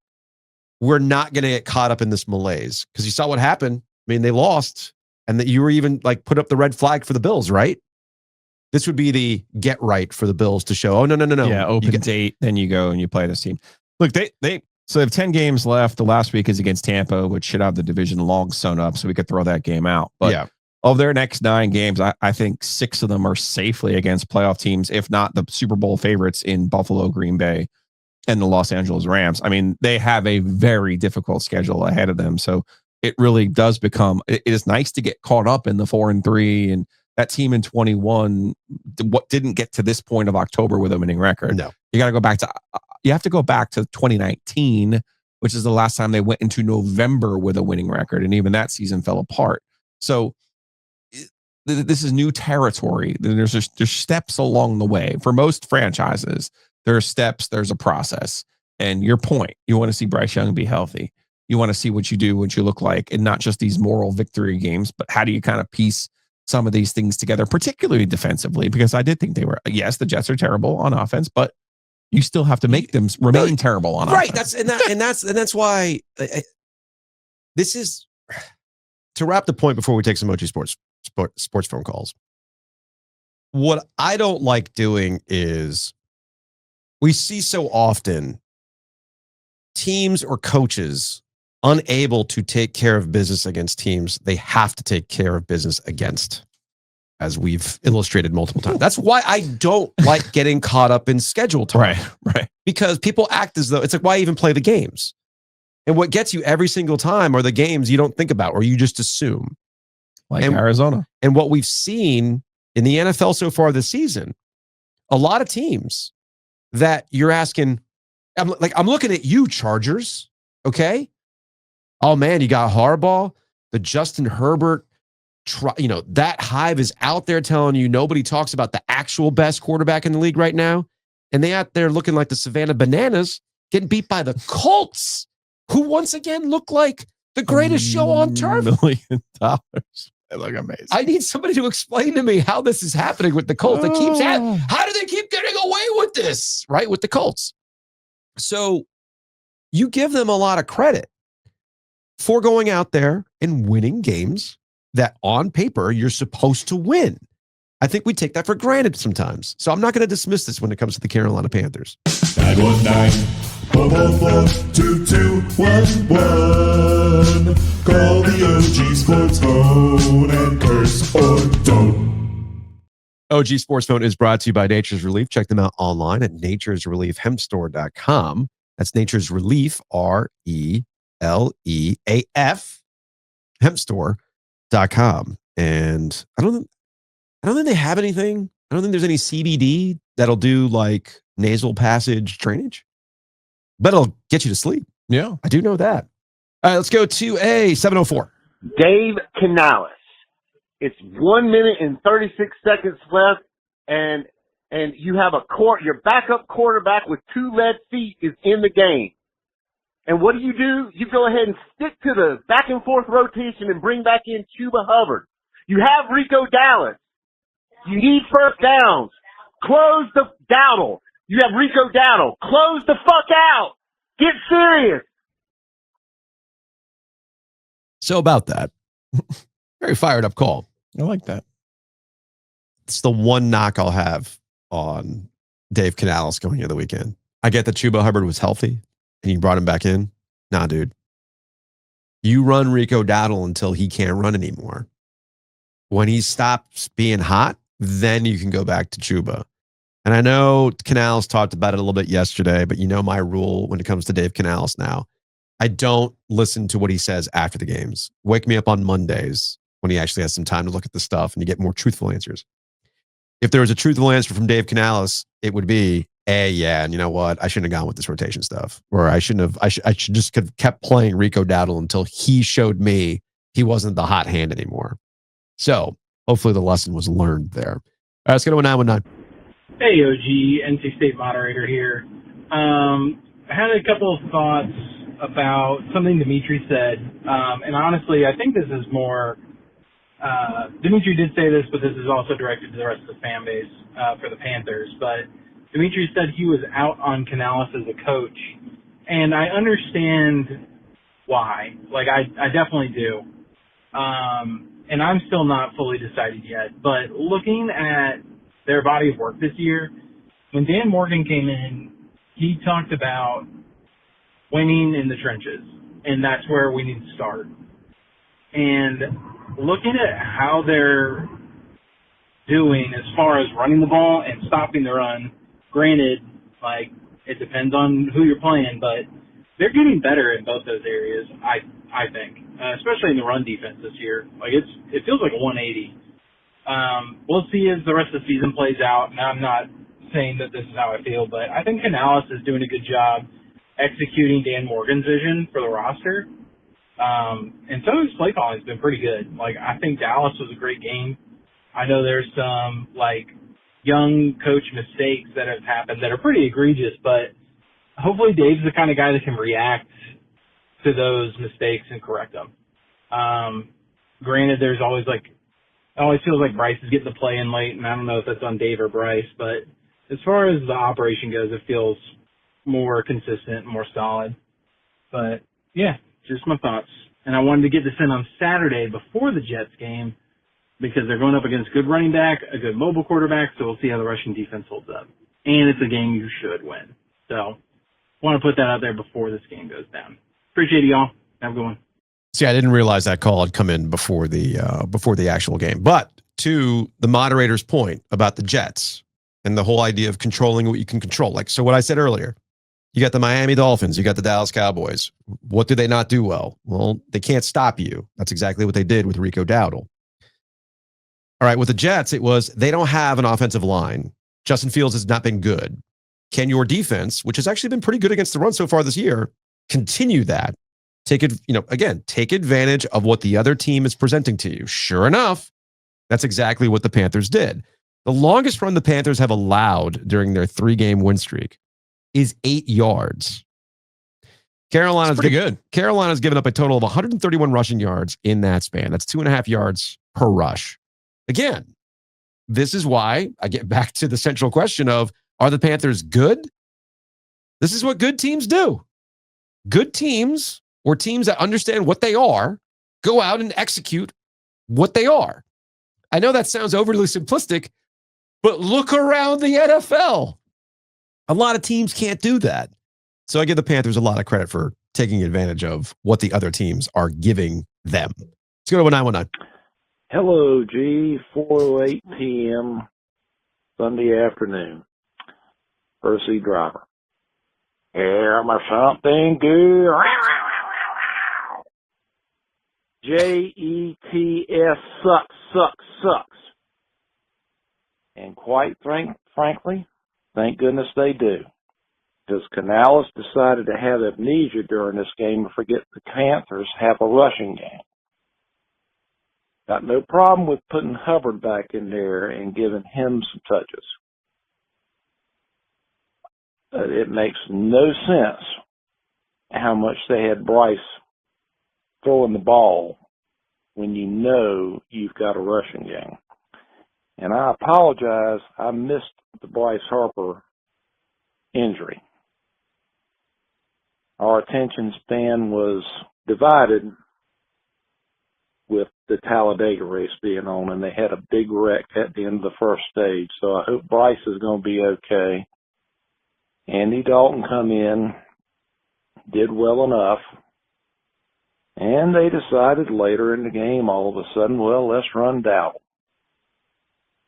We're not going to get caught up in this malaise. Because you saw what happened. I mean, they lost. And that you were even like put up the red flag for the Bills, right? This would be the get right for the Bills to show, no. Yeah, open date. Then you go and you play this team. Look, so they have 10 games left. The last week is against Tampa, which should have the division long sewn up, so we could throw that game out. But yeah. Of their next 9 games, I think 6 of them are safely against playoff teams, if not the Super Bowl favorites in Buffalo, Green Bay, and the Los Angeles Rams. I mean, they have a very difficult schedule ahead of them. So it really does become, it is nice to get caught up in the 4-3, and that team in 21 didn't get to this point of October with a winning record. No. You have to go back to 2019, which is the last time they went into November with a winning record. And even that season fell apart. So this is new territory. There's steps along the way. For most franchises, there are steps, there's a process. And your point, you want to see Bryce Young be healthy. You want to see what you do, what you look like, and not just these moral victory games, but how do you kind of piece some of these things together, particularly defensively? Because I did think they were, yes, the Jets are terrible on offense, but you still have to make them remain terrible on offense. Right. That's why this is, to wrap the point before we take some OG sports phone calls. What I don't like doing is we see so often teams or coaches unable to take care of business against teams they have to take care of business against, as we've illustrated multiple times. That's why I don't like getting caught up in schedule time. Right. Because people act as though, it's like, why even play the games? And what gets you every single time are the games you don't think about or you just assume. Like Arizona. And what we've seen in the NFL so far this season, a lot of teams that you're asking, I'm looking at you, Chargers, okay? Oh, man, you got Harbaugh, the Justin Herbert, that hive is out there telling you nobody talks about the actual best quarterback in the league right now. And they out there looking like the Savannah Bananas getting beat by the Colts, who once again look like the greatest show on turf. $1 million. They look amazing. I need somebody to explain to me how this is happening with the Colts. How do they keep getting away with this, right, with the Colts? So you give them a lot of credit for going out there and winning games that on paper you're supposed to win. I think we take that for granted sometimes. So I'm not going to dismiss this when it comes to the Carolina Panthers. 919-444-2211. Call the OG Sports Phone and curse or don't. OG Sports Phone is brought to you by Nature's Relief. Check them out online at naturesreliefhempstore.com. That's Nature's Relief, RELEAF, hempstore.com. And I don't think they have anything. I don't think there's any CBD that'll do like nasal passage drainage, but it'll get you to sleep. Yeah. I do know that. All right, let's go to a 704. Dave Canales. It's 1 minute and 36 seconds left, and you have your backup quarterback with 2 lead feet is in the game. And what do? You go ahead and stick to the back and forth rotation and bring back in Chuba Hubbard. You have Rico Dallas. You need first downs. Close the Dowdle. You have Rico Dowdle. Close the fuck out. Get serious. So about that, very fired up call. I like that. It's the one knock I'll have on Dave Canales going into the weekend. I get that Chuba Hubbard was healthy and you brought him back in. Nah, dude. You run Rico Dowdle until he can't run anymore. When he stops being hot, then you can go back to Chuba. And I know Canales talked about it a little bit yesterday, but you know my rule when it comes to Dave Canales now. I don't listen to what he says after the games. Wake me up on Mondays when he actually has some time to look at the stuff and you get more truthful answers. If there was a truthful answer from Dave Canales, it would be, yeah, and you know what? I shouldn't have gone with this rotation stuff. Or I should just have kept playing Rico Dowdle until he showed me he wasn't the hot hand anymore. So hopefully the lesson was learned there. All right, let's go to 919. Hey, OG, NC State moderator here. I had a couple of thoughts about something Dimitri said. And honestly, I think this is more, Dimitri did say this, but this is also directed to the rest of the fan base for the Panthers. But Dimitri said he was out on Canales as a coach. And I understand why. Like, I definitely do. And I'm still not fully decided yet. But looking at their body of work this year, when Dan Morgan came in, he talked about winning in the trenches, and that's where we need to start. And looking at how they're doing as far as running the ball and stopping the run, granted, like, it depends on who you're playing, but they're getting better in both those areas, I think, especially in the run defense this year. Like, it feels like a 180. We'll see as the rest of the season plays out, and I'm not saying that this is how I feel, but I think Canales is doing a good job executing Dan Morgan's vision for the roster. And some of his play calling has been pretty good. Like, I think Dallas was a great game. I know there's some, like, young coach mistakes that have happened that are pretty egregious, but hopefully Dave's the kind of guy that can react to those mistakes and correct them. Granted, there's always, like, it always feels like Bryce is getting the play in late, and I don't know if that's on Dave or Bryce, but as far as the operation goes, it feels more consistent, more solid. But, yeah, just my thoughts. And I wanted to get this in on Saturday before the Jets game because they're going up against a good running back, a good mobile quarterback, so we'll see how the rushing defense holds up. And it's a game you should win. So, want to put that out there before this game goes down. Appreciate it, y'all. Have a good one. See, I didn't realize that call had come in before the actual game. But to the moderator's point about the Jets and the whole idea of controlling what you can control. Like, so what I said earlier, you got the Miami Dolphins, you got the Dallas Cowboys. What do they not do well? Well, they can't stop you. That's exactly what they did with Rico Dowdle. All right, with the Jets, it was they don't have an offensive line. Justin Fields has not been good. Can your defense, which has actually been pretty good against the run so far this year, continue that? Take advantage of what the other team is presenting to you. Sure enough, that's exactly what the Panthers did. The longest run the Panthers have allowed during their 3-game win streak is 8 yards. Carolina's pretty good. Carolina's given up a total of 131 rushing yards in that span. That's 2.5 yards per rush. Again, this is why I get back to the central question of, are the Panthers good? This is what good teams do. Good teams, or teams that understand what they are, go out and execute what they are. I know that sounds overly simplistic, but look around the NFL. A lot of teams can't do that. So I give the Panthers a lot of credit for taking advantage of what the other teams are giving them. Let's go to 919. Hello, G. 4:08 p.m. Sunday afternoon. Percy driver. Hear me something good. Jets sucks. And quite frankly, thank goodness they do. Because Canales decided to have amnesia during this game and forget the Panthers have a rushing game. Got no problem with putting Hubbard back in there and giving him some touches. But it makes no sense how much they had Bryce throwing the ball when you know you've got a rushing game. And I apologize, I missed the Bryce Harper injury. Our attention span was divided with the Talladega race being on, and they had a big wreck at the end of the first stage. So I hope Bryce is going to be okay. Andy Dalton come in, did well enough, and they decided later in the game all of a sudden, well, let's run Dowdle.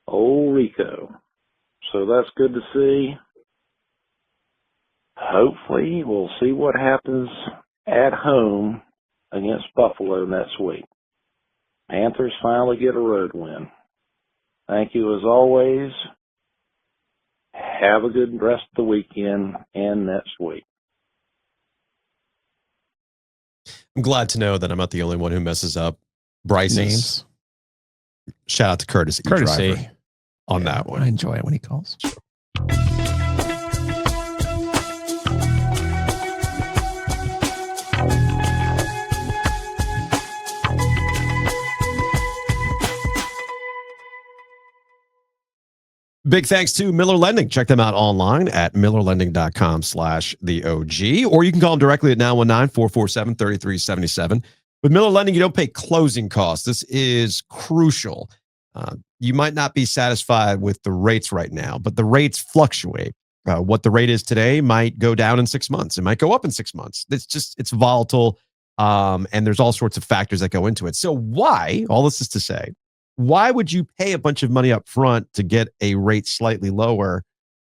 Old Rico. So that's good to see. Hopefully we'll see what happens at home against Buffalo next week. Panthers finally get a road win. Thank you as always. Have a good rest of the weekend and next week. I'm glad to know that I'm not the only one who messes up Bryce's Names. Shout out to Curtis E. Courtesy. Driver on that one. I enjoy it when he calls. Big thanks to Miller Lending. Check them out online at millerlending.com/theog, or you can call them directly at 919-447-3377. With Miller Lending, you don't pay closing costs. This is crucial. You might not be satisfied with the rates right now, but the rates fluctuate. What the rate is today might go down in 6 months. It might go up in 6 months. It's volatile, and there's all sorts of factors that go into it. So why, all this is to say, why would you pay a bunch of money up front to get a rate slightly lower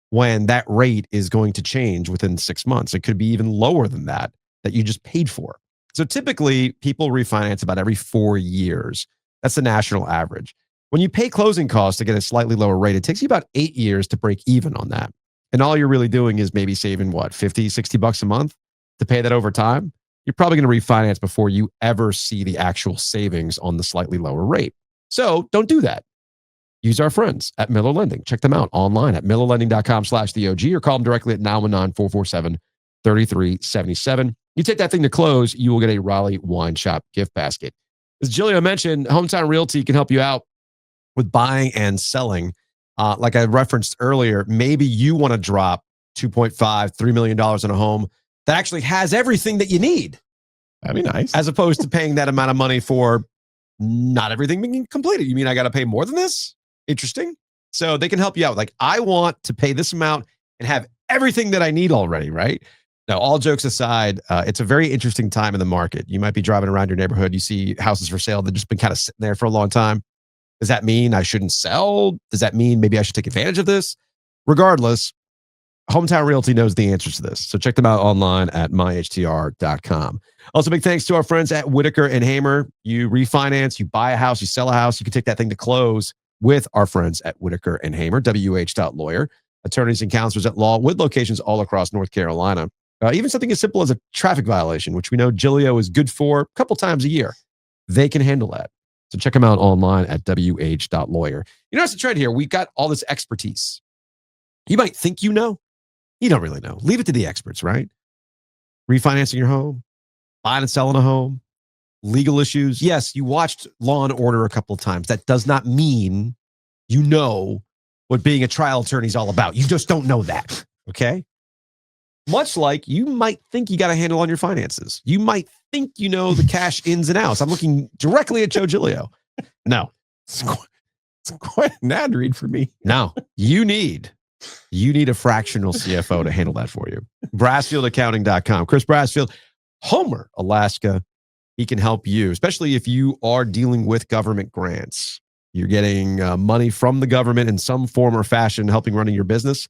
when that rate is going to change within 6 months? It could be even lower than that you just paid for. So typically, people refinance about every 4 years. That's the national average. When you pay closing costs to get a slightly lower rate, it takes you about 8 years to break even on that. And all you're really doing is maybe saving, what, $50, $60 a month to pay that over time? You're probably going to refinance before you ever see the actual savings on the slightly lower rate. So don't do that. Use our friends at Miller Lending. Check them out online at millerlending.com/theog, or call them directly at 919-447-3377. You take that thing to close, you will get a Raleigh Wine Shop gift basket. As Giglio mentioned, Hometown Realty can help you out with buying and selling. Like I referenced earlier, maybe you want to drop $2.5, $3 million in a home that actually has everything that you need. That'd be nice. As opposed to paying that amount of money for not everything being completed. You mean I got to pay more than this? Interesting. So they can help you out. Like, I want to pay this amount and have everything that I need already, right? Now, all jokes aside, it's a very interesting time in the market. You might be driving around your neighborhood. You see houses for sale that just been kind of sitting there for a long time. Does that mean I shouldn't sell? Does that mean maybe I should take advantage of this? Regardless, Hometown Realty knows the answers to this. So check them out online at myhtr.com. Also, big thanks to our friends at Whitaker and Hamer. You refinance, you buy a house, you sell a house, you can take that thing to close with our friends at Whitaker and Hamer, WH.lawyer, attorneys and counselors at law with locations all across North Carolina. Even something as simple as a traffic violation, which we know Giglio is good for a couple times a year. They can handle that. So check them out online at WH.lawyer. You notice the trend here. We've got all this expertise. You might think you know. You don't really know. Leave it to the experts, right? Refinancing your home, buying and selling a home, legal issues. Yes, you watched Law and Order a couple of times. That does not mean you know what being a trial attorney is all about. You just don't know that, okay? Much like you might think you got a handle on your finances. You might think you know the cash ins and outs. I'm looking directly at Joe Giglio. No. It's quite an ad read for me. No. You need a fractional CFO to handle that for you. BrassfieldAccounting.com. Chris Brassfield, Homer, Alaska. He can help you, especially if you are dealing with government grants. You're getting money from the government in some form or fashion, helping running your business.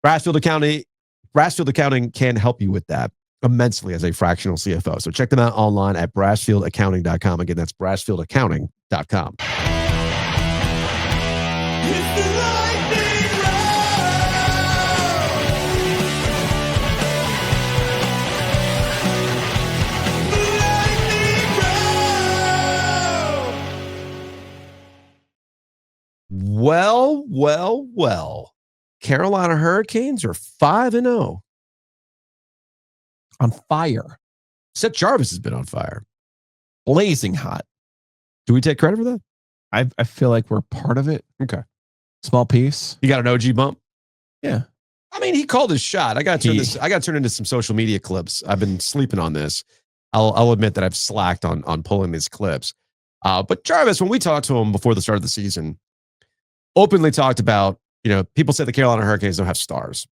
Brassfield Accounting can help you with that immensely as a fractional CFO. So check them out online at BrassfieldAccounting.com. Again, that's BrassfieldAccounting.com. Well. Carolina Hurricanes are 5-0. On fire. Seth Jarvis has been on fire. Blazing hot. Do we take credit for that? I feel like we're part of it. Okay. Small piece. You got an OG bump? Yeah. I mean, he called his shot. I got to turn into some social media clips. I've been sleeping on this. I'll admit that I've slacked on pulling these clips. But Jarvis, when we talked to him before the start of the season, openly talked about, people say the Carolina Hurricanes don't have stars.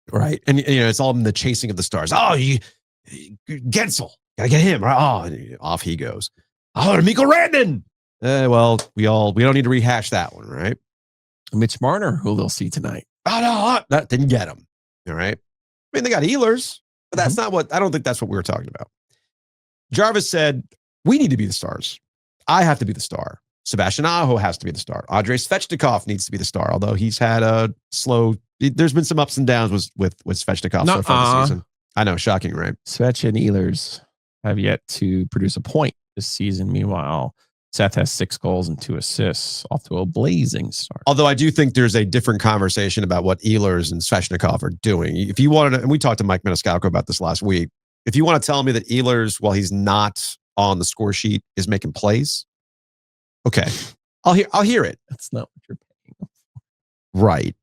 Right. And, it's all in the chasing of the stars. Oh, Gensel, gotta get him. Right? Oh, off he goes. Oh, Mikko Rantanen. Well, we don't need to rehash that one, right? Mitch Marner, who they'll see tonight. Oh, no, that didn't get him. All right. I mean, they got Ehlers, but that's not I don't think that's what we were talking about. Jarvis said, we need to be the stars. I have to be the star. Sebastian Aho has to be the star. Andrei Svechnikov needs to be the star, although he's had a slow, there's been some ups and downs with Svechnikov so far this season. I know, shocking, right? Svech and Ehlers have yet to produce a point this season. Meanwhile, Seth has 6 goals and 2 assists, off to a blazing start. Although I do think there's a different conversation about what Ehlers and Svechnikov are doing. If you wanted to, and we talked to Mike Maniscalco about this last week, if you want to tell me that Ehlers, while he's not on the score sheet, is making plays, okay, I'll hear it. That's not what you're paying him for. Right.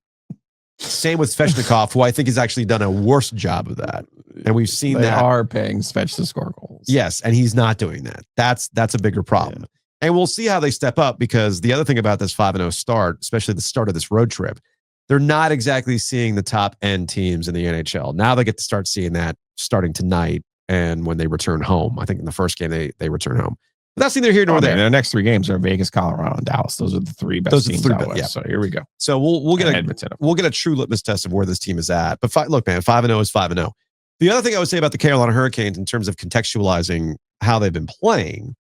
Same with Svechnikov, who I think has actually done a worse job of that. And we've seen they that. are paying Svech to score goals. Yes, and he's not doing that. That's a bigger problem. Yeah. And we'll see how they step up, because the other thing about this 5-0 start, especially the start of this road trip, they're not exactly seeing the top end teams in the NHL. Now they get to start seeing that starting tonight and when they return home. I think in the first game they return home. But that's neither here nor there. Their next 3 games are Vegas, Colorado, and Dallas. Those are the 3 best teams out west. Yeah. So here we go. So we'll get a true litmus test of where this team is at. But look, man, 5-0 is 5-0. The other thing I would say about the Carolina Hurricanes in terms of contextualizing how they've been playing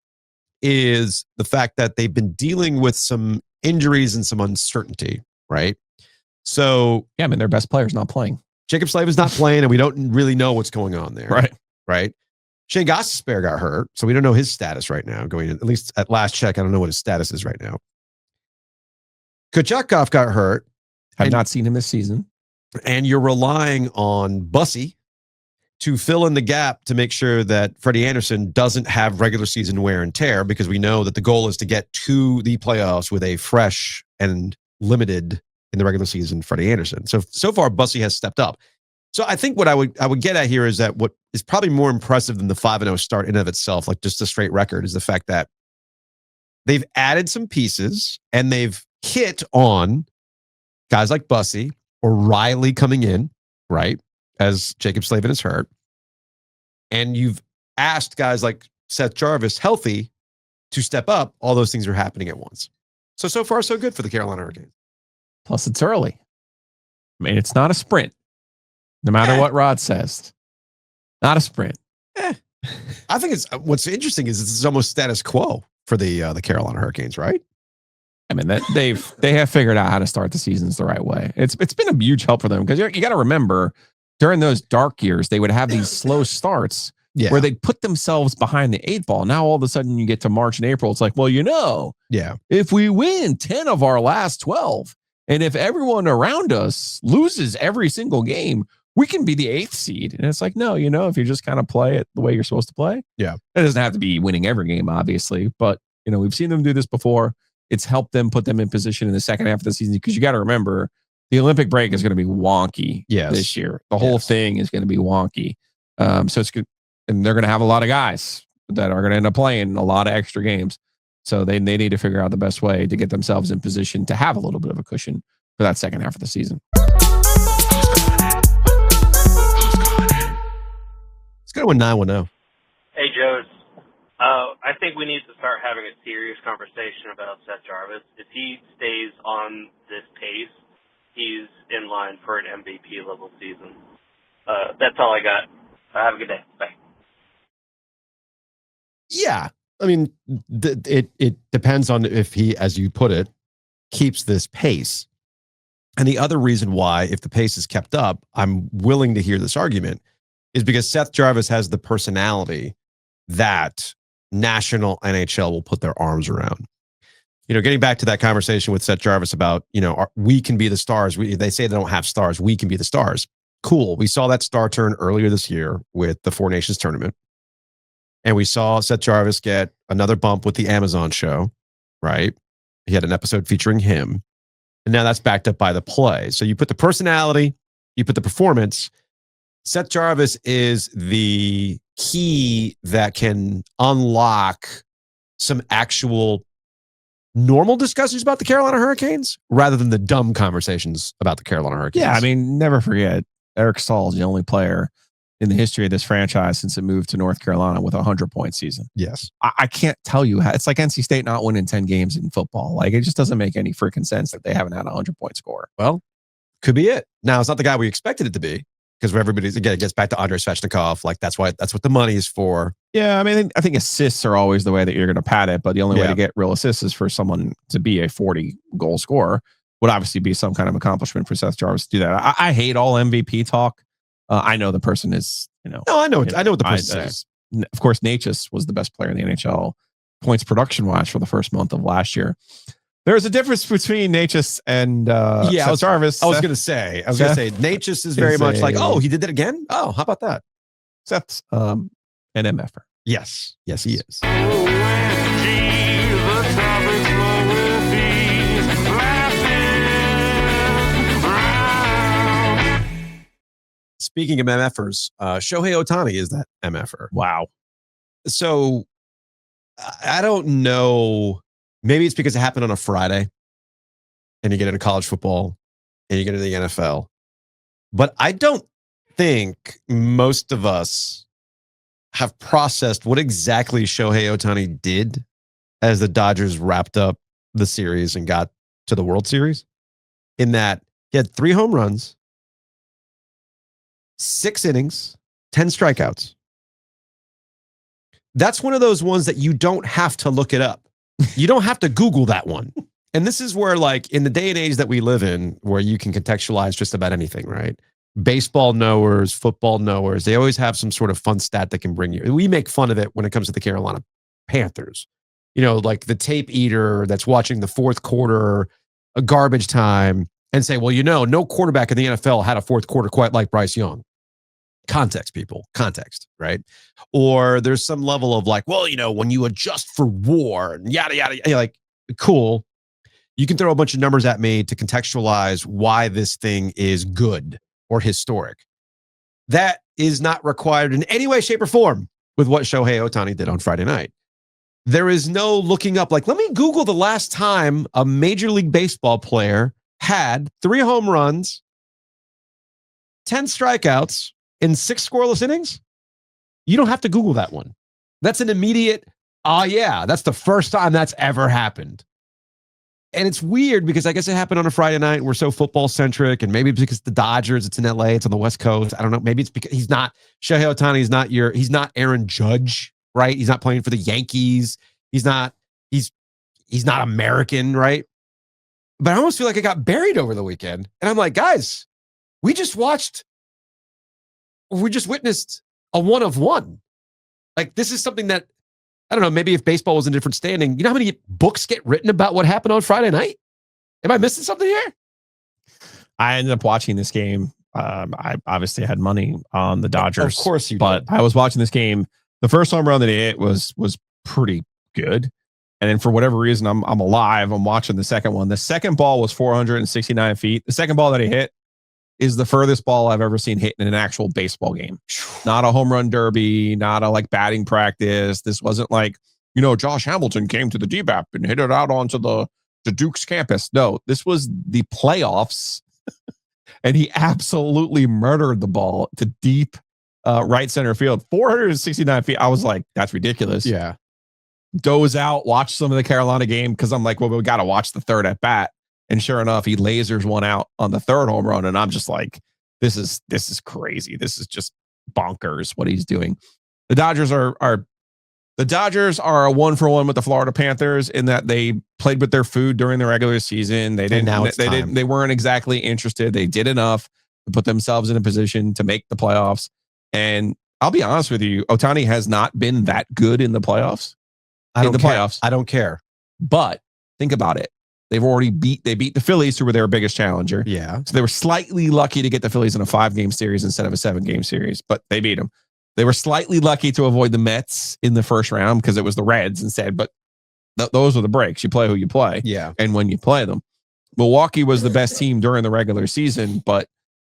is the fact that they've been dealing with some injuries and some uncertainty, right? So, yeah, I mean, their best player's not playing. Jacob Slavin is not playing, and we don't really know what's going on there. Right. Shane Gostisbehere got hurt, so we don't know his status right now. Going in, at least at last check, I don't know what his status is right now. Kochetkov got hurt. Have not seen him this season. And you're relying on Bussy to fill in the gap to make sure that Freddie Anderson doesn't have regular season wear and tear, because we know that the goal is to get to the playoffs with a fresh and limited in the regular season Freddie Anderson. So far, Bussy has stepped up. So I think what I would get at here is that what is probably more impressive than the 5-0 start in and of itself, like just a straight record, is the fact that they've added some pieces and they've hit on guys like Bussy or Riley coming in, right? As Jacob Slavin is hurt. And you've asked guys like Seth Jarvis, healthy, to step up. All those things are happening at once. So far, so good for the Carolina Hurricanes. Plus, it's early. I mean, it's not a sprint. No matter what Rod says. Not a sprint. I think what's interesting is it's almost status quo for the Carolina Hurricanes, right? I mean, they have figured out how to start the seasons the right way. It's been a huge help for them, because you got to remember, during those dark years, they would have these slow starts where they'd put themselves behind the 8 ball. Now, all of a sudden, you get to March and April. It's like, well, if we win 10 of our last 12, and if everyone around us loses every single game, we can be the 8th seed. And it's like, no, if you just kind of play it the way you're supposed to play. Yeah. It doesn't have to be winning every game, obviously. But, we've seen them do this before. It's helped them put them in position in the second half of the season, because you got to remember, the Olympic break is going to be wonky this year. The whole thing is going to be wonky. So it's good. And they're going to have a lot of guys that are going to end up playing a lot of extra games. So they need to figure out the best way to get themselves in position to have a little bit of a cushion for that second half of the season. Let's go to a 910. Hey, Joe. I think we need to start having a serious conversation about Seth Jarvis. If he stays on this pace, he's in line for an MVP level season. That's all I got. Have a good day. Bye. Yeah. I mean, it depends on if he, as you put it, keeps this pace. And the other reason why, if the pace is kept up, I'm willing to hear this argument, is because Seth Jarvis has the personality that national NHL will put their arms around. Getting back to that conversation with Seth Jarvis about, we can be the stars. They say they don't have stars. We can be the stars. Cool. We saw that star turn earlier this year with the Four Nations tournament. And we saw Seth Jarvis get another bump with the Amazon show, right? He had an episode featuring him. And now that's backed up by the play. So you put the personality, you put the performance. Seth Jarvis is the key that can unlock some actual normal discussions about the Carolina Hurricanes rather than the dumb conversations about the Carolina Hurricanes. Yeah, I mean, never forget, Eric Stahl is the only player in the history of this franchise since it moved to North Carolina with a 100-point season. Yes. I can't tell you how. It's like NC State not winning 10 games in football. Like, it just doesn't make any freaking sense that they haven't had a 100-point score. Well, could be it. Now, it's not the guy we expected it to be because everybody's, again, it gets back to Andrei Svechnikov. Like, that's what the money is for. Yeah, I mean, I think assists are always the way that you're going to pad it, but the only way to get real assists is for someone to be a 40-goal scorer. Would obviously be some kind of accomplishment for Seth Jarvis to do that. I hate all MVP talk. I know the person is, No, I know what the person says. Of course, Natchez was the best player in the NHL points production-wise for the first month of last year. There's a difference between Natchez and Seth Jarvis. I was going to say, Natchez is very much like, oh, he did that again? Oh, how about that? Seth's an MFer. Yes, he is. Speaking of MFers, Shohei Ohtani is that MFer. Wow. So I don't know. Maybe it's because it happened on a Friday and you get into college football and you get into the NFL. But I don't think most of us have processed what exactly Shohei Ohtani did as the Dodgers wrapped up the series and got to the World Series. In that he had 3 home runs, 6 innings, 10 strikeouts. That's one of those ones that you don't have to look it up. You don't have to Google that one. And this is where, like, in the day and age that we live in, where you can contextualize just about anything, right? Baseball knowers, football knowers, they always have some sort of fun stat that can bring you. We make fun of it when it comes to the Carolina Panthers. Like the tape eater that's watching the fourth quarter, a garbage time, and say, well, no quarterback in the NFL had a fourth quarter quite like Bryce Young. Context, people. Context, right? Or there's some level of like, well, when you adjust for war and yada, yada, you're like, cool. You can throw a bunch of numbers at me to contextualize why this thing is good or historic. That is not required in any way, shape, or form with what Shohei Ohtani did on Friday night. There is no looking up, like, let me Google the last time a Major League Baseball player had 3 home runs, 10 strikeouts, in 6 scoreless innings. You don't have to Google that one. That's an immediate, that's the first time that's ever happened. And it's weird because I guess it happened on a Friday night. We're so football centric, and maybe it's because the Dodgers, it's in LA, it's on the West Coast. I don't know. Maybe it's because Shohei Ohtani he's not Aaron Judge, right? He's not playing for the Yankees. He's not American, right? But I almost feel like I got buried over the weekend. And I'm like, guys, we just witnessed a 1 of 1. Like, this is something that, I don't know, maybe if baseball was in a different standing, you know how many books get written about what happened on Friday night? Am I missing something here? I ended up watching this game. I obviously had money on the Dodgers. Of course you did. But I was watching this game. The first home run that he hit was pretty good. And then for whatever reason, I'm alive. I'm watching the second one. The second ball was 469 feet. The second ball that he hit is the furthest ball I've ever seen hit in an actual baseball game. Not a home run derby, not a batting practice. This wasn't like, Josh Hamilton came to the DBAP and hit it out onto the Duke's campus. No, this was the playoffs. And he absolutely murdered the ball to deep right center field. 469 feet. I was like, that's ridiculous. Yeah. Doze out, watch some of the Carolina game because I'm like, well, we got to watch the third at bat. And sure enough, he lasers one out on the third home run. And I'm just like, this is crazy. This is just bonkers what he's doing. The Dodgers are a 1-for-1 with the Florida Panthers in that they played with their food during the regular season. They weren't exactly interested. They did enough to put themselves in a position to make the playoffs. And I'll be honest with you, Ohtani has not been that good in the playoffs. Playoffs. I don't care. But think about it. They beat the Phillies, who were their biggest challenger. Yeah. So they were slightly lucky to get the Phillies in a 5-game series instead of a 7-game series, but they beat them. They were slightly lucky to avoid the Mets in the first round because it was the Reds instead, but those are the breaks. You play who you play. Yeah. And when you play them. Milwaukee was the best team during the regular season, but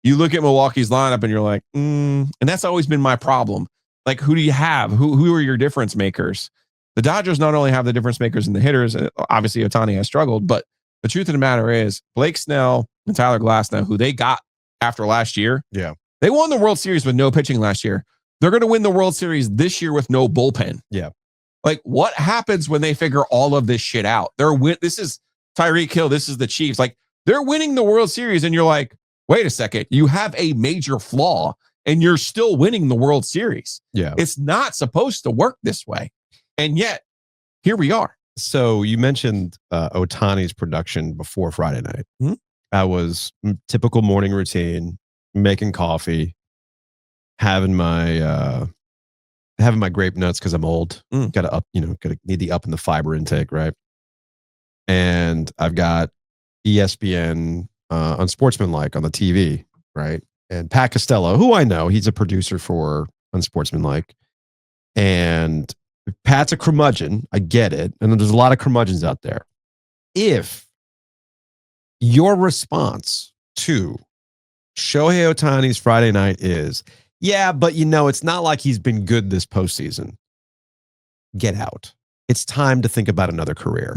you look at Milwaukee's lineup and you're like, and that's always been my problem. Like, who do you have? Who are your difference makers? The Dodgers not only have the difference makers in the hitters, obviously Ohtani has struggled, but the truth of the matter is Blake Snell and Tyler Glasnow, who they got after last year, they won the World Series with no pitching last year. They're going to win the World Series this year with no bullpen. Yeah. Like, what happens when they figure all of this shit out? This is Tyreek Hill. This is the Chiefs. Like, they're winning the World Series, and you're like, wait a second. You have a major flaw, and you're still winning the World Series. Yeah. It's not supposed to work this way. And yet, here we are. So you mentioned Ohtani's production before Friday night. Mm-hmm. That was typical morning routine, making coffee, having my grape nuts because I'm old. Got to need the up in the fiber intake, right? And I've got ESPN Unsportsmanlike on the TV, right? And Pat Costello, who I know, he's a producer for Unsportsmanlike, and Pat's a curmudgeon. I get it, and there's a lot of curmudgeons out there. If your response to Shohei Ohtani's Friday night is, yeah, but it's not like he's been good this postseason, get out. It's time to think about another career,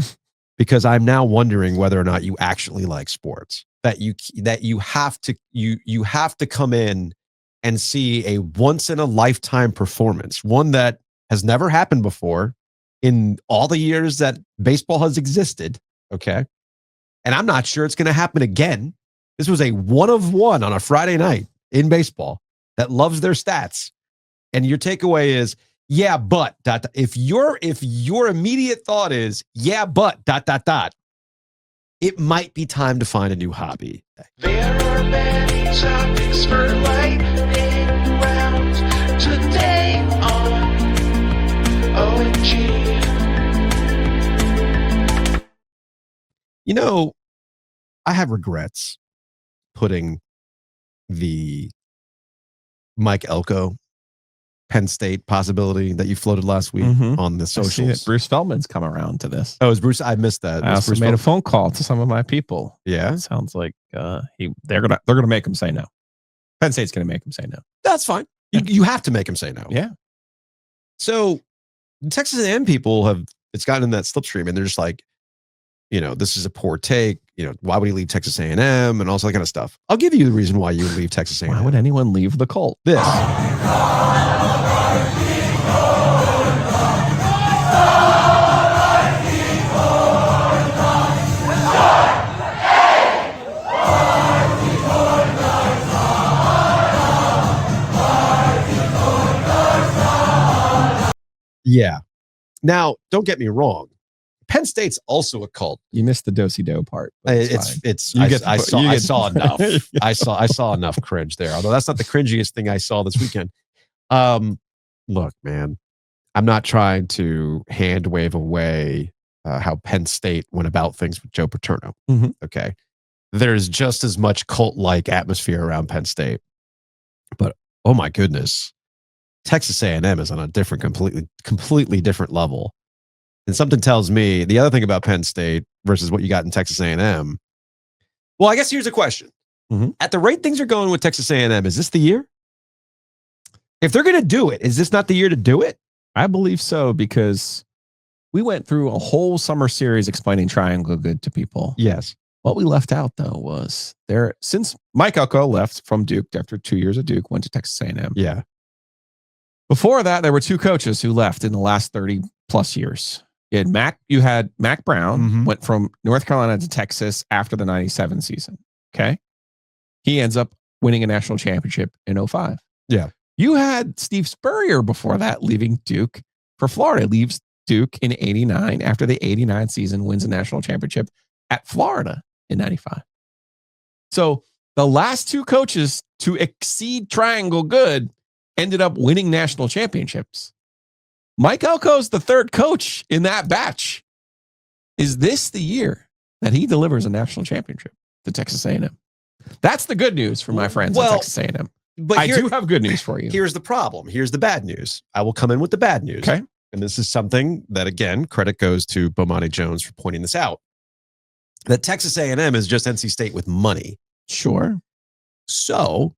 because I'm now wondering whether or not you actually like sports. That you have to come in and see a once in a lifetime performance, one that has never happened before in all the years that baseball has existed. Okay. And I'm not sure it's going to happen again. This was a 1 of 1 on a Friday night in baseball that loves their stats. And your takeaway is, yeah, but if your immediate thought is, yeah, but it might be time to find a new hobby. There are many topics for lightning rounds today on OMG. I have regrets putting the Mike Elko Penn State possibility that you floated last week on the socials. Bruce Feldman's come around to this. Oh, is Bruce? I missed that. I also made a phone call to some of my people. Yeah, it sounds like they're gonna make him say no. Penn State's gonna make him say no. That's fine. You have to make him say no. Yeah. So the Texas A&M people it's gotten in that slipstream, and they're just like, this is a poor take. Why would he leave Texas A&M and all that kind of stuff? I'll give you the reason why you would leave Texas A&M. Why would anyone leave the cult? This. Yeah. Now, don't get me wrong. Penn State's also a cult. You missed the do-si-do part. I saw enough. I saw enough cringe there. Although that's not the cringiest thing I saw this weekend. Look, man, I'm not trying to hand wave away how Penn State went about things with Joe Paterno. Okay, there's just as much cult-like atmosphere around Penn State, but oh my goodness, Texas A&M is on a completely different level. And something tells me the other thing about Penn State versus what you got in Texas A&M. Well, I guess here's a question. At the rate things are going with Texas A&M, is this the year? If they're going to do it, is this not the year to do it? I believe so, because we went through a whole summer series explaining triangle good to people. Yes. What we left out, though, was since Mike Elko left from Duke after 2 years of Duke, went to Texas A&M. Yeah. Before that, there were 2 coaches who left in the last 30 plus years. You had Mac Brown, went from North Carolina to Texas after the 97 season. Okay. He ends up winning a national championship in 2005. Yeah. You had Steve Spurrier before that leaving Duke for Florida. Leaves Duke in 89 after the 89 season, wins a national championship at Florida in 95. So the last 2 coaches to exceed triangle good ended up winning national championships. Mike Elko's the 3rd coach in that batch. Is this the year that he delivers a national championship to Texas A&M? That's the good news for my friends at Texas A&M. But I do have good news for you. Here's the problem. Here's the bad news. I will come in with the bad news. Okay. And this is something that, again, credit goes to Bomani Jones for pointing this out. That Texas A&M is just NC State with money. Sure. So,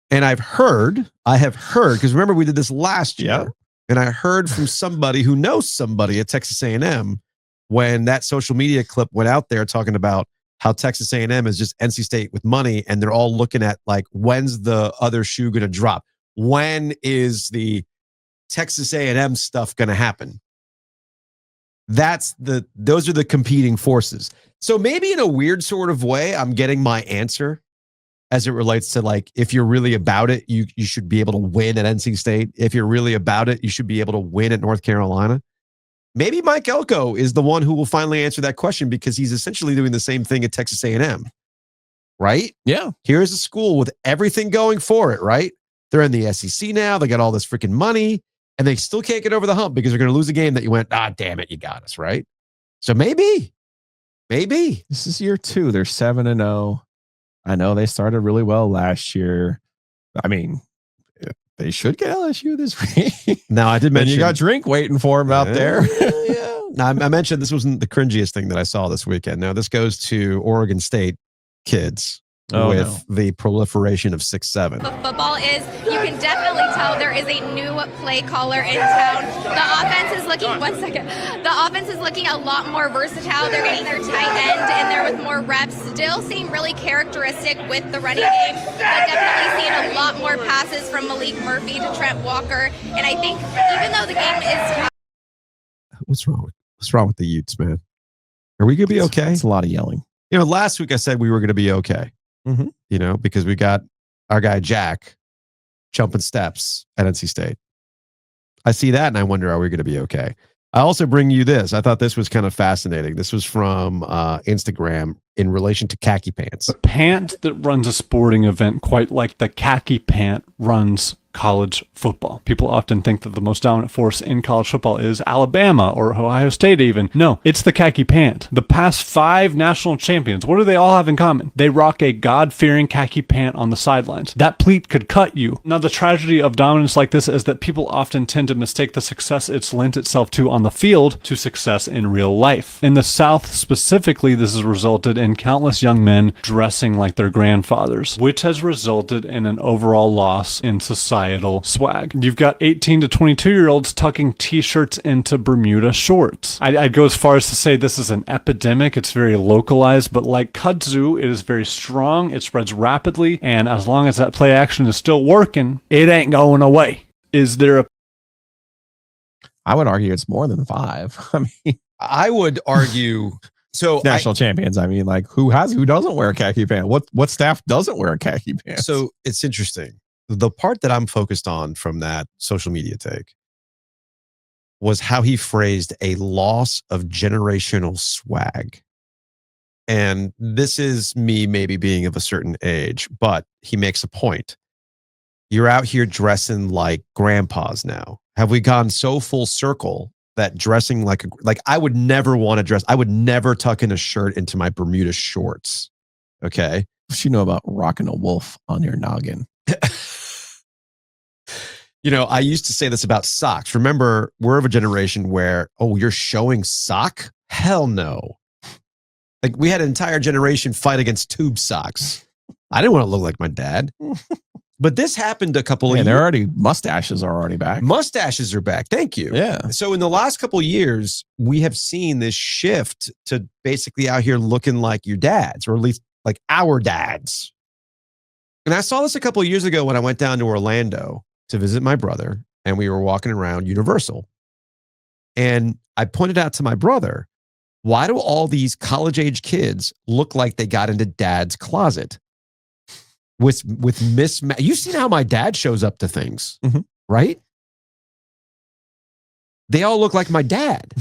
and I have heard, because remember we did this last year, Yeah. and I heard from somebody who knows somebody at Texas A&M when that social media clip went out there talking about how Texas A&M is just NC State with money, and they're all looking at like, when's the other shoe going to drop? When is the Texas A&M stuff going to happen? Those are the competing forces. So maybe in a weird sort of way, I'm getting my answer as it relates to like, if you're really about it, you should be able to win at NC State. If you're really about it, you should be able to win at North Carolina. Maybe Mike Elko is the one who will finally answer that question, because he's essentially doing the same thing at Texas A&M, right? Yeah. Here's a school with everything going for it, right? They're in the SEC now. They got all this freaking money, and they still can't get over the hump because they're going to lose a game that you went, damn it, you got us, right? So maybe. This is year 2. They're 7-0. I know they started really well last year. I mean, they should get LSU this week. Now, I did mention you got drink waiting for them out there. Yeah. Now, I mentioned this wasn't the cringiest thing that I saw this weekend. Now, this goes to Oregon State kids with the proliferation of 6'7". Football is, you can definitely tell there is a new play caller in town. The offense is looking, the offense is looking a lot more versatile. They're getting their tight end in there with more reps. Still seem really characteristic with the running game, but definitely seeing a lot more passes from Malik Murphy to Trent Walker. And I think even though the game is... What's wrong with the Utes, man? Are we going to be okay? It's a lot of yelling. You know, last week I said we were going to be okay. Mm-hmm. You know, because we got our guy Jack jumping steps at NC State. I see that and I wonder, are we going to be okay? I also bring you this. I thought this was kind of fascinating. This was from Instagram in relation to khaki pants. A pant that runs a sporting event quite like the khaki pant runs college football. People often think that the most dominant force in college football is Alabama or Ohio State even. No, it's the khaki pant. The past 5 national champions, what do they all have in common? They rock a God-fearing khaki pant on the sidelines. That pleat could cut you. Now, the tragedy of dominance like this is that people often tend to mistake the success it's lent itself to on the field to success in real life. In the South specifically, this has resulted in countless young men dressing like their grandfathers, which has resulted in an overall loss in societal swag. You've got 18 to 22-year-olds tucking t-shirts into Bermuda shorts. I'd go as far as to say this is an epidemic. It's very localized, but like kudzu, it is very strong. It spreads rapidly, and as long as that play action is still working, it ain't going away. Is there a... I would argue it's more than 5. I mean, I would argue... So national champions. I mean, like who doesn't wear a khaki pant? What staff doesn't wear a khaki pant? So it's interesting. The part that I'm focused on from that social media take was how he phrased a loss of generational swag. And this is me maybe being of a certain age, but he makes a point. You're out here dressing like grandpas now. Have we gone so full circle that dressing like I would never want to dress. I would never tuck in a shirt into my Bermuda shorts. Okay. What you know about rocking a wolf on your noggin? You know, I used to say this about socks. Remember, we're of a generation where, you're showing sock? Hell no. Like we had an entire generation fight against tube socks. I didn't want to look like my dad. But this happened a couple of years. Mustaches are already back. Mustaches are back. Thank you. Yeah. So in the last couple of years, we have seen this shift to basically out here looking like your dads, or at least like our dads. And I saw this a couple of years ago when I went down to Orlando to visit my brother, and we were walking around Universal. And I pointed out to my brother, why do all these college-age kids look like they got into dad's closet? With mismatch. You've seen how my dad shows up to things, right? They all look like my dad.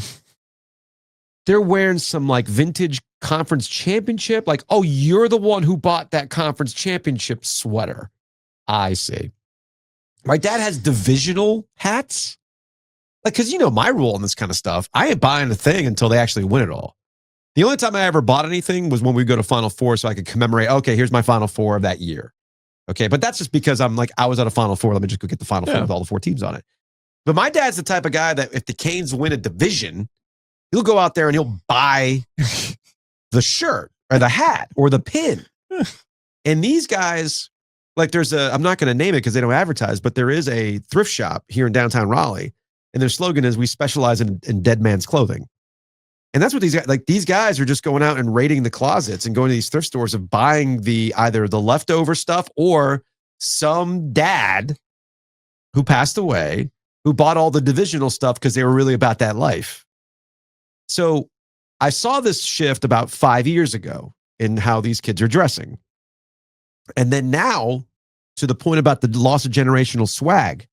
They're wearing some like vintage conference championship. Like, oh, you're the one who bought that conference championship sweater. I see. My dad has divisional hats. Like, because you know my rule on this kind of stuff. I ain't buying a thing until they actually win it all. The only time I ever bought anything was when we go to Final Four so I could commemorate, okay, here's my Final Four of that year. Okay, but that's just because I'm like, I was at a Final Four. Let me just go get the Final Four with all the 4 teams on it. But my dad's the type of guy that if the Canes win a division, he'll go out there and he'll buy the shirt or the hat or the pin. And these guys, like I'm not going to name it because they don't advertise, but there is a thrift shop here in downtown Raleigh. And their slogan is, we specialize in dead man's clothing. And that's what these guys are just going out and raiding the closets and going to these thrift stores of buying either the leftover stuff or some dad who passed away who bought all the divisional stuff because they were really about that life. So I saw this shift about 5 years ago in how these kids are dressing. And then now, to the point about the loss of generational swag.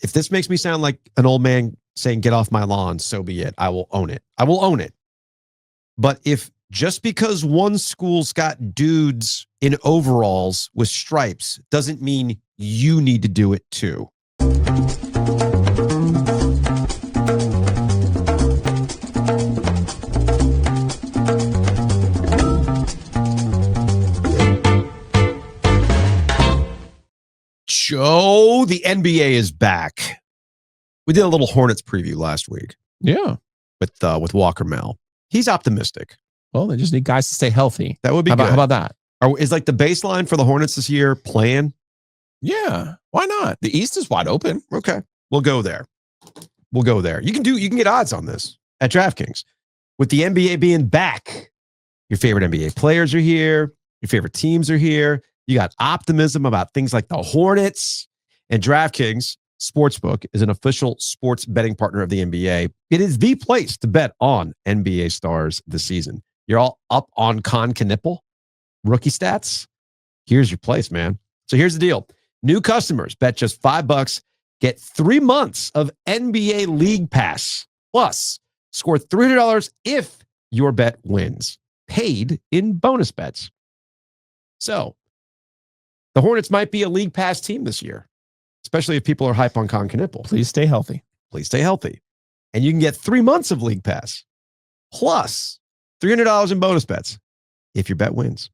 If this makes me sound like an old man saying, get off my lawn, so be it. I will own it. I will own it. But if just because one school's got dudes in overalls with stripes doesn't mean you need to do it too. Joe, the NBA is back. We did a little Hornets preview last week. Yeah. With Walker Mel. He's optimistic. Well, they just need guys to stay healthy. That would be good. How about that? Is like the baseline for the Hornets this year playing? Yeah. Why not? The East is wide open. Okay. We'll go there. You can get odds on this at DraftKings. With the NBA being back, your favorite NBA players are here. Your favorite teams are here. You got optimism about things like the Hornets. And DraftKings Sportsbook is an official sports betting partner of the NBA. It is the place to bet on NBA stars this season. You're all up on Knipple rookie stats. Here's your place, man. So here's the deal. New customers bet just $5, get 3 months of NBA League Pass. Plus, score $300 if your bet wins. Paid in bonus bets. So, the Hornets might be a League Pass team this year, especially if people are hype on Knipple. Please stay healthy. And you can get 3 months of League Pass, plus $300 in bonus bets if your bet wins.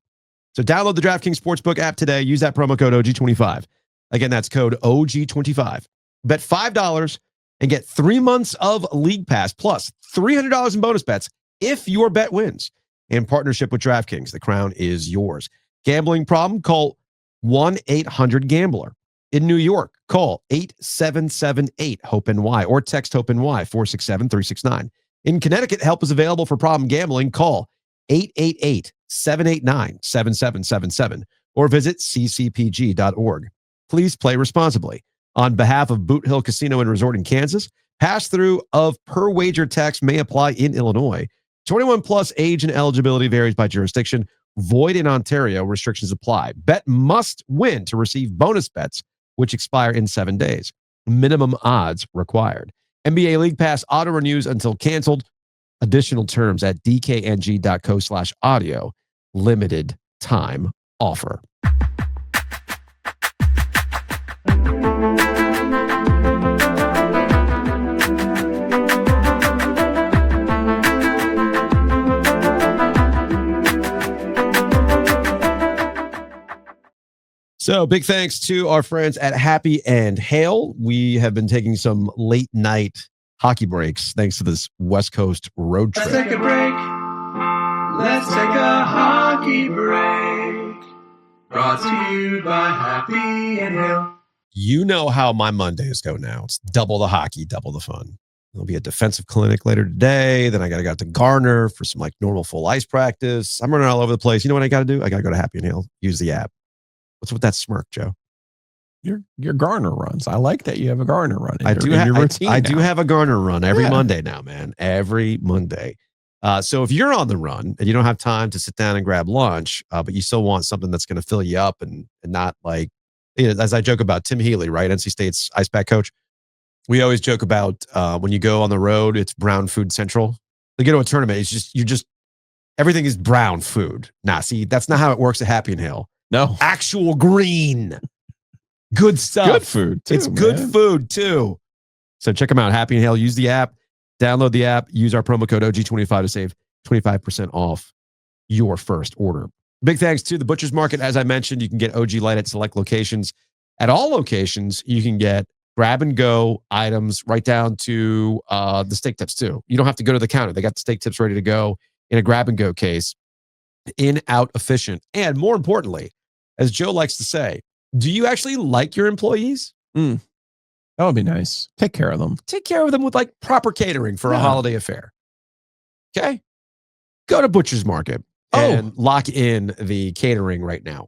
So download the DraftKings Sportsbook app today. Use that promo code OG25. Again, that's code OG25. Bet $5 and get 3 months of League Pass, plus $300 in bonus bets if your bet wins. In partnership with DraftKings, the crown is yours. Gambling problem? Call 1-800-GAMBLER. In New York, call 8778-HOPE-NY or text HOPE-NY 467-369. In Connecticut, help is available for problem gambling. Call 888-789-7777 or visit ccpg.org. Please play responsibly. On behalf of Boot Hill Casino and Resort in Kansas, pass-through of per-wager tax may apply in Illinois. 21 plus age and eligibility varies by jurisdiction. Void in Ontario. Restrictions apply. Bet must win to receive bonus bets, which expire in 7 days. Minimum odds required. NBA League Pass auto renews until canceled. Additional terms at dkng.co/audio. Limited time offer. So big thanks to our friends at Happy and Hale. We have been taking some late night hockey breaks thanks to this West Coast road trip. Let's take a break. Let's take a hockey break. Brought to you by Happy and Hale. You know how my Mondays go now. It's double the hockey, double the fun. There'll be a defensive clinic later today. Then I got to go to Garner for some like normal full ice practice. I'm running all over the place. You know what I got to do? I got to go to Happy and Hale. Use the app. What's with that smirk, Joe? Your Garner runs. I like that you have a Garner run. I do have a Garner run every Monday now, man. Every Monday. So if you're on the run and you don't have time to sit down and grab lunch, but you still want something that's going to fill you up and not like, you know, as I joke about Tim Healy, right? NC State's ice pack coach. We always joke about when you go on the road, it's brown food central. You get to a tournament, it's just everything is brown food. Nah, see, that's not how it works at Happy and Hale. No. Actual green. Good stuff. Good food, too. It's good food, too. So check them out. Happy and Hale. Use the app. Download the app. Use our promo code OG25 to save 25% off your first order. Big thanks to the Butcher's Market. As I mentioned, you can get OG Light at select locations. At all locations, you can get grab-and-go items right down to the steak tips, too. You don't have to go to the counter. They got the steak tips ready to go in a grab-and-go case. In, out, efficient. And more importantly, as Joe likes to say, do you actually like your employees? That would be nice. Take care of them. Take care of them with like proper catering for a holiday affair. Okay? Go to Butcher's Market and lock in the catering right now.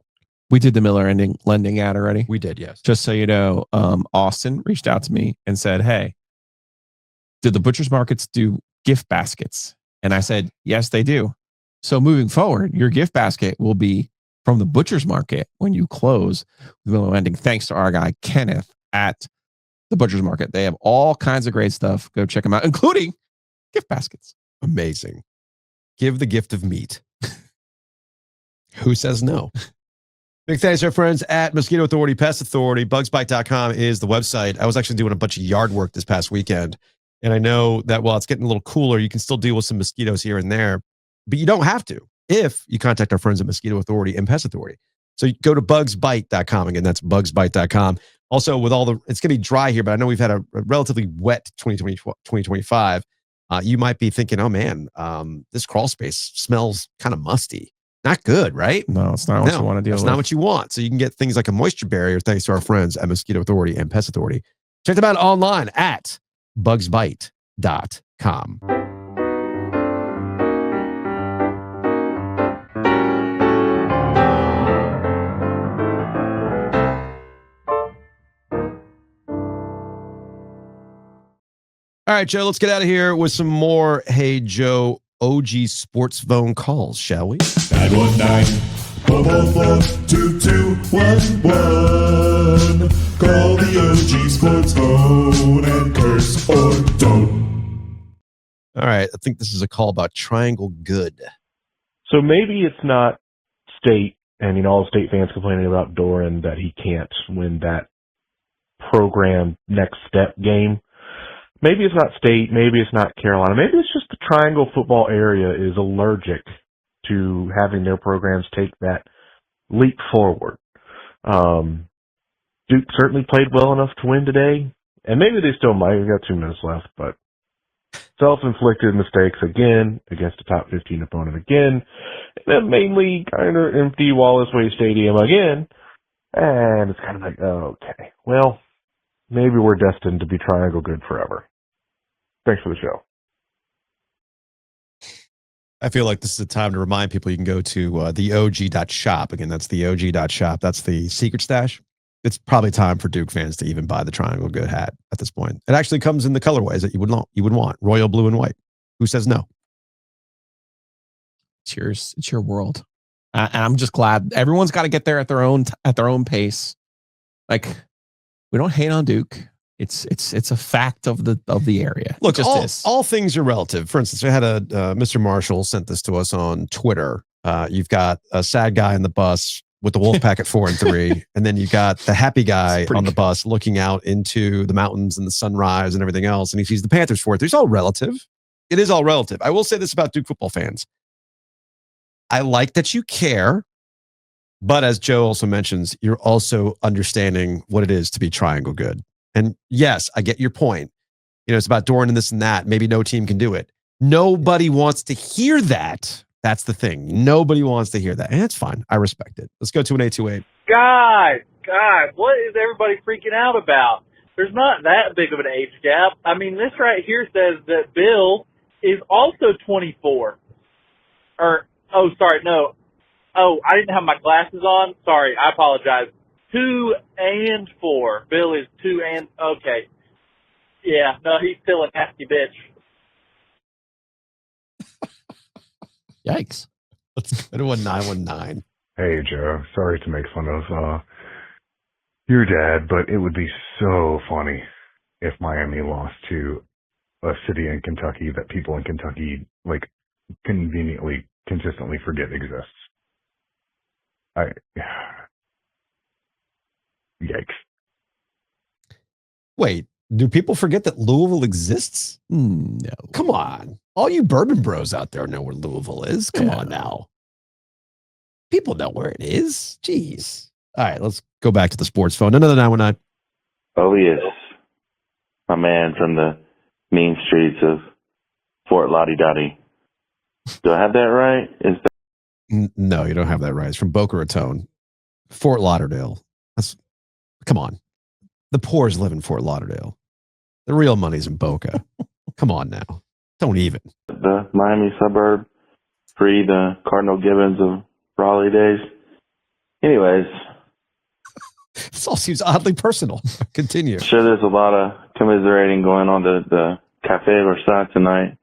We did the Miller lending ad already. We did, yes. Just so you know, Austin reached out to me and said, hey, did the Butcher's Markets do gift baskets? And I said, yes, they do. So moving forward, your gift basket will be from the Butcher's Market when you close the Miller lending, thanks to our guy, Kenneth, at the Butcher's Market. They have all kinds of great stuff. Go check them out, including gift baskets. Amazing. Give the gift of meat. Who says no? Big thanks to our friends at Mosquito Authority, Pest Authority. Bugsbite.com is the website. I was actually doing a bunch of yard work this past weekend. And I know that while it's getting a little cooler, you can still deal with some mosquitoes here and there. But you don't have to if you contact our friends at Mosquito Authority and Pest Authority. So you go to bugsbite.com. Again, that's bugsbite.com. Also, with all it's going to be dry here, but I know we've had a relatively wet 2025. You might be thinking, oh man, this crawl space smells kind of musty. Not good, right? No, it's not what you want to deal with. It's not what you want. So you can get things like a moisture barrier thanks to our friends at Mosquito Authority and Pest Authority. Check them out online at bugsbite.com. All right, Joe, let's get out of here with some more Hey Joe OG sports phone calls, shall we? 919-444-2211. Call the OG sports phone and curse or don't. All right, I think this is a call about Triangle Good. So maybe it's not State, and all the State fans complaining about Doran that he can't win that program next step game. Maybe it's not State, maybe it's not Carolina, maybe it's just the Triangle football area is allergic to having their programs take that leap forward. Duke certainly played well enough to win today, and maybe they still might. We've got 2 minutes left, but self-inflicted mistakes again against a top 15 opponent again, and then mainly kind of empty Wallace Way Stadium again, and it's kind of like, okay, well, maybe we're destined to be Triangle Good forever. Thanks for the show. I feel like this is a time to remind people you can go to theog.shop. Again, that's theog.shop. That's the secret stash. It's probably time for Duke fans to even buy the Triangle Good hat at this point. It actually comes in the colorways that you would want. Royal blue and white. Who says no? It's yours. It's your world. And I'm just glad everyone's got to get there at their own pace. Like, we don't hate on Duke. It's a fact of the area. Look, all things are relative. For instance, we had a Mr. Marshall sent this to us on Twitter. You've got a sad guy in the bus with the wolf pack at 4 and 3, and then you got the happy guy on the bus looking out into the mountains and the sunrise and everything else, and he sees the Panthers 4 and 3. It's all relative. It is all relative. I will say this about Duke football fans. I like that you care, but as Joe also mentions, you're also understanding what it is to be Triangle Good. And yes, I get your point. It's about Doran and this and that. Maybe no team can do it. Nobody wants to hear that. That's the thing. Nobody wants to hear that. And it's fine. I respect it. Let's go to an 828. Guys, what is everybody freaking out about? There's not that big of an age gap. I mean, this right here says that Bill is also 24. I didn't have my glasses on. Sorry, I apologize. 2 and 4. Bill is 2 and... Okay. Yeah, no, he's still a nasty bitch. Yikes. Let's go to a 919. Hey, Joe. Sorry to make fun of your dad, but it would be so funny if Miami lost to a city in Kentucky that people in Kentucky, conveniently, consistently forget exists. Yikes. Wait, do people forget that Louisville exists? No. Come on. All you bourbon bros out there know where Louisville is. Come on now. People know where it is. Jeez. All right, let's go back to the sports phone. Another 919. Oh, yes. My man from the mean streets of Fort Lottie-Dottie. Do I have that right? No, you don't have that right. It's from Boca Raton, Fort Lauderdale. Come on. The poors live in Fort Lauderdale. The real money's in Boca. Come on now. Don't even. The Miami suburb, free the Cardinal Gibbons of Raleigh days. Anyways. This all seems oddly personal. Continue. I'm sure there's a lot of commiserating going on at the Cafe Versailles tonight.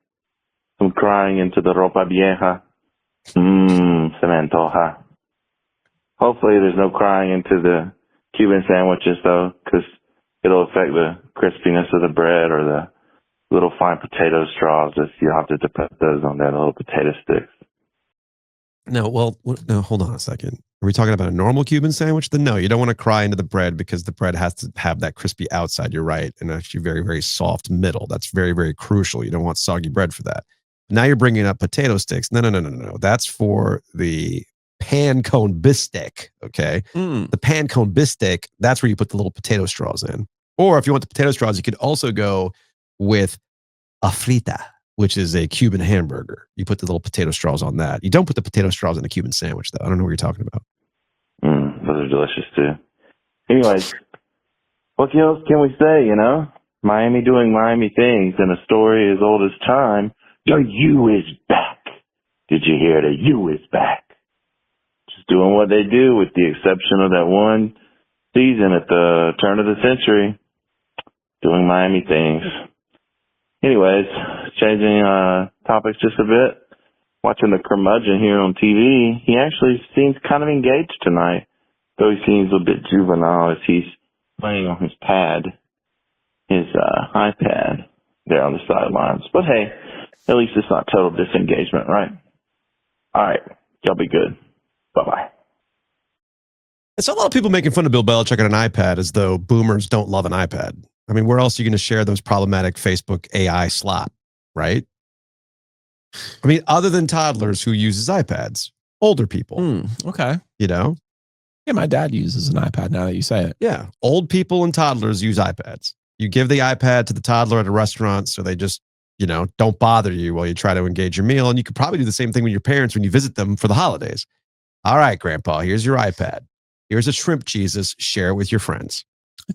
Some crying into the ropa vieja. Se me antoja. Hopefully there's no crying into the Cuban sandwiches, though, because it'll affect the crispiness of the bread or the little fine potato straws if you have to put those on that little potato sticks. No, hold on a second. Are we talking about a normal Cuban sandwich? Then no, you don't want to cry into the bread because the bread has to have that crispy outside. You're right. And actually very, very soft middle. That's very, very crucial. You don't want soggy bread for that. Now you're bringing up potato sticks. No. That's for the pan cone bistek. Okay. The pan cone bistek, that's where you put the little potato straws in. Or if you want the potato straws, you could also go with a frita, which is a Cuban hamburger. You put the little potato straws on that. You don't put the potato straws in a Cuban sandwich, though. I don't know what you're talking about. Those are delicious, too. Anyways, what else can we say, you know? Miami doing Miami things, and a story as old as time. The U is back. Did you hear the U is back? Just doing what they do with the exception of that one season at the turn of the century. Doing Miami things. Anyways, changing topics just a bit. Watching the curmudgeon here on TV, he actually seems kind of engaged tonight, though he seems a bit juvenile as he's playing on his iPad there on the sidelines. But hey, at least it's not total disengagement, right? All right, y'all be good. Bye-bye. It's a lot of people making fun of Bill Belichick on an iPad as though boomers don't love an iPad. I mean, where else are you going to share those problematic Facebook AI slop, right? I mean, other than toddlers who uses iPads, older people. Okay. You know? Yeah, my dad uses an iPad now that you say it. Yeah. Old people and toddlers use iPads. You give the iPad to the toddler at a restaurant so they just, don't bother you while you try to engage your meal. And you could probably do the same thing with your parents when you visit them for the holidays. All right, Grandpa, here's your iPad. Here's a shrimp Jesus. Share it with your friends.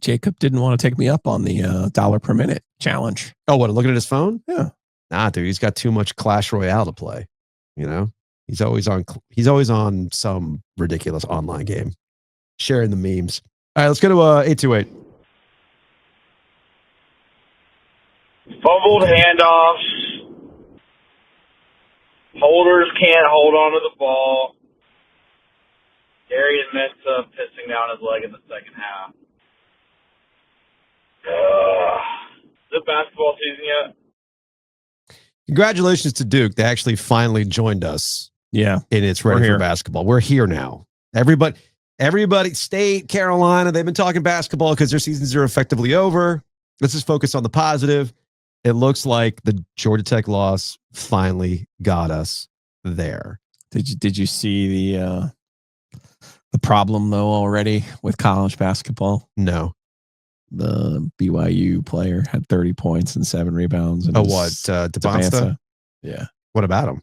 Jacob didn't want to take me up on the $1 per minute challenge. Oh, what? Looking at his phone? Yeah. Nah, dude, he's got too much Clash Royale to play. He's always on some ridiculous online game, sharing the memes. All right, let's go to 828. Fumbled handoffs. Holders can't hold on to the ball. Darius messed up, pissing down his leg in the second half. Is it basketball season yet? Congratulations to Duke. They actually finally joined us. Yeah. And it's ready for basketball. We're here now. Everybody, State, Carolina, they've been talking basketball because their seasons are effectively over. Let's just focus on the positive. It looks like the Georgia Tech loss finally got us there. Did you see the problem though already with college basketball? No. The BYU player had 30 points and 7 rebounds. And DeBonsta? Yeah. What about him?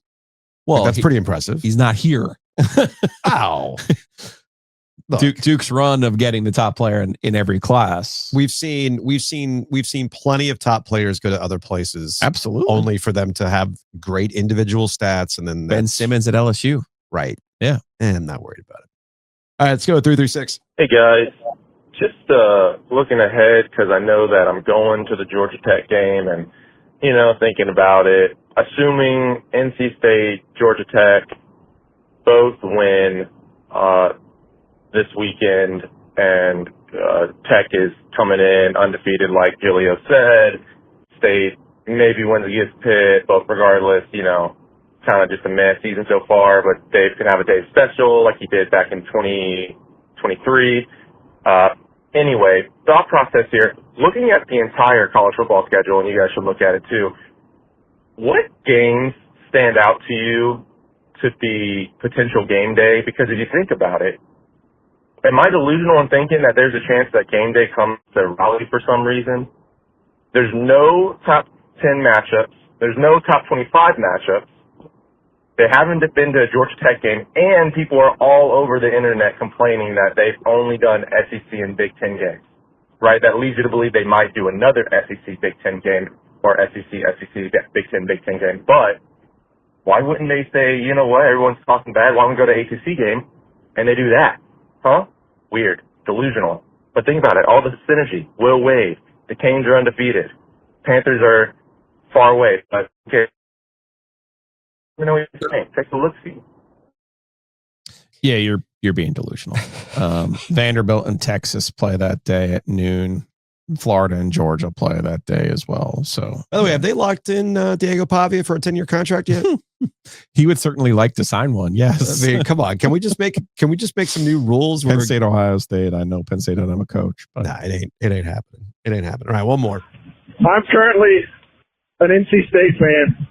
Well, that's pretty impressive. He's not here. Ow. Duke's run of getting the top player in every class. We've seen plenty of top players go to other places. Absolutely. Only for them to have great individual stats. And then Ben Simmons at LSU. Right. Yeah. And I'm not worried about it. All right, let's go 336. Hey, guys. Just looking ahead, because I know that I'm going to the Georgia Tech game and, thinking about it. Assuming NC State, Georgia Tech both win this weekend and Tech is coming in undefeated like Giglio said. State maybe wins against Pitt, but regardless, kind of just a mess season so far, but Dave can have a Dave special like he did back in 2023. Anyway, thought process here, looking at the entire college football schedule, and you guys should look at it too, what games stand out to you Mississippi potential game day, because if you think about it, am I delusional in thinking that there's a chance that game day comes to Raleigh for some reason? There's no top 10 matchups. There's no top 25 matchups. They haven't been to a Georgia Tech game, and people are all over the internet complaining that they've only done SEC and Big Ten games, right? That leads you to believe they might do another SEC Big Ten game or SEC, Big Ten game. But why wouldn't they say, you know what, everyone's talking bad, why don't we go to ACC game? And they do that. Huh? Weird. Delusional. But think about it. All the synergy. Will Wade. The Canes are undefeated. Panthers are far away. But okay. You know what you're saying. Take a look, see. Yeah, you're being delusional. Vanderbilt and Texas play that day at noon. Florida and Georgia play that day as well. So, by the way, have they locked in Diego Pavia for a 10-year contract yet? He would certainly like to sign one. Yes. I mean, come on. Can we just make some new rules? Penn State, Ohio State. I know Penn State doesn't have a coach, but nah, it ain't happening. It ain't happening. All right, one more. I'm currently an NC State fan,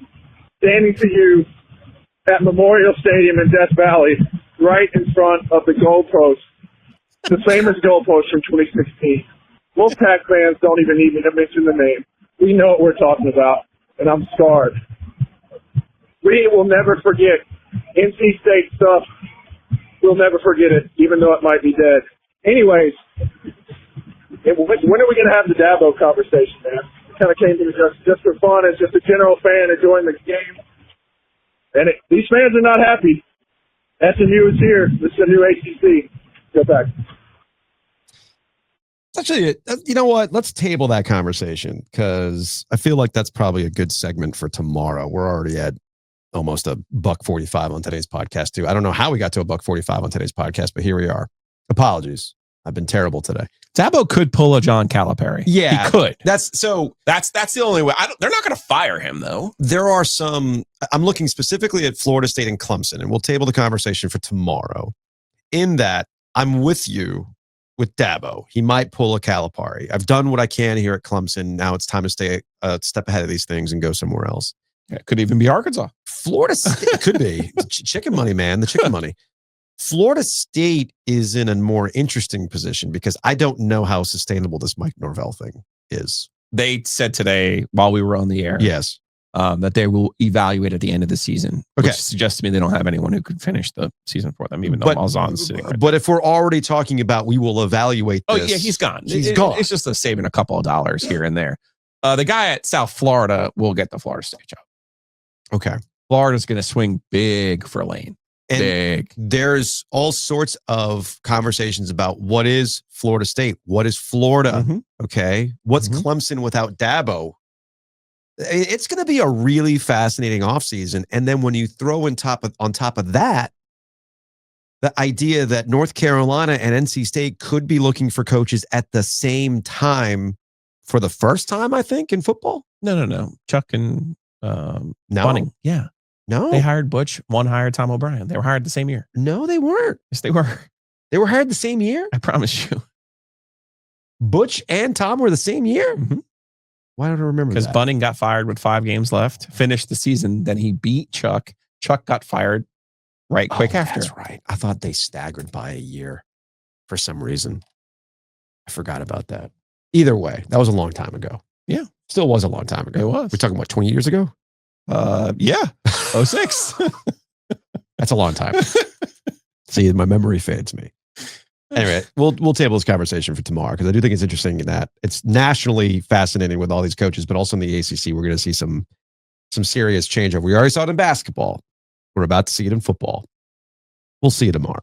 standing to you at Memorial Stadium in Death Valley, right in front of the goalpost, the famous goalpost from 2016. Wolfpack fans don't even need me to mention the name. We know what we're talking about, and I'm scarred. We will never forget NC State stuff. We'll never forget it, even though it might be dead. Anyways, when are we going to have the Dabo conversation, man? It kind of came to me just for fun, as just a general fan enjoying the game. And these fans are not happy. SMU is here. This is a new ACC. Go back. Actually, you know what? Let's table that conversation, because I feel like that's probably a good segment for tomorrow. We're already at almost $1:45 on today's podcast too. I don't know how we got to $1:45 on today's podcast, but here we are. Apologies. I've been terrible today. Dabo could pull a John Calipari. Yeah, he could. That's the only way. They're not going to fire him though. There are some. I'm looking specifically at Florida State and Clemson, and we'll table the conversation for tomorrow. In that, I'm with you with Dabo. He might pull a Calipari. I've done what I can here at Clemson. Now it's time to stay a step ahead of these things and go somewhere else. Yeah, it could even be Arkansas. Florida State could be chicken money, man. The chicken money. Florida State is in a more interesting position because I don't know how sustainable this Mike Norvell thing is. They said today while we were on the air, yes, that they will evaluate at the end of the season. Okay, which suggests to me they don't have anyone who could finish the season for them, even though Malzahn's sitting right. But if we're already talking about we will evaluate this, yeah, he's gone. He's gone. It's just saving a couple of dollars here and there. The guy at South Florida will get the Florida State job. Okay, Florida's going to swing big for Lane. And big. There's all sorts of conversations about what is Florida State, what is Florida, Mm-hmm. okay, what's Clemson without Dabo. It's going to be a really fascinating offseason. And then when you throw on top of that, the idea that North Carolina and NC State could be looking for coaches at the same time for the first time, I think, in football. No. Chuck and Bunning. Yeah. No. They hired Butch. One hired Tom O'Brien. They were hired the same year. No, they weren't. Yes, they were. They were hired the same year? I promise you. Butch and Tom were the same year? Mm-hmm. Why don't I remember that? Because Bunning got fired with 5 games left, finished the season, then he beat Chuck. Chuck got fired quick after. That's right. I thought they staggered by a year for some reason. I forgot about that. Either way, that was a long time ago. Yeah. Still was a long time ago. It was. We're talking about 20 years ago? Yeah. 06. That's a long time. See, my memory fades me. Anyway, we'll table this conversation for tomorrow, because I do think it's interesting that it's nationally fascinating with all these coaches, but also in the ACC, we're going to see some serious changeover. We already saw it in basketball. We're about to see it in football. We'll see you tomorrow.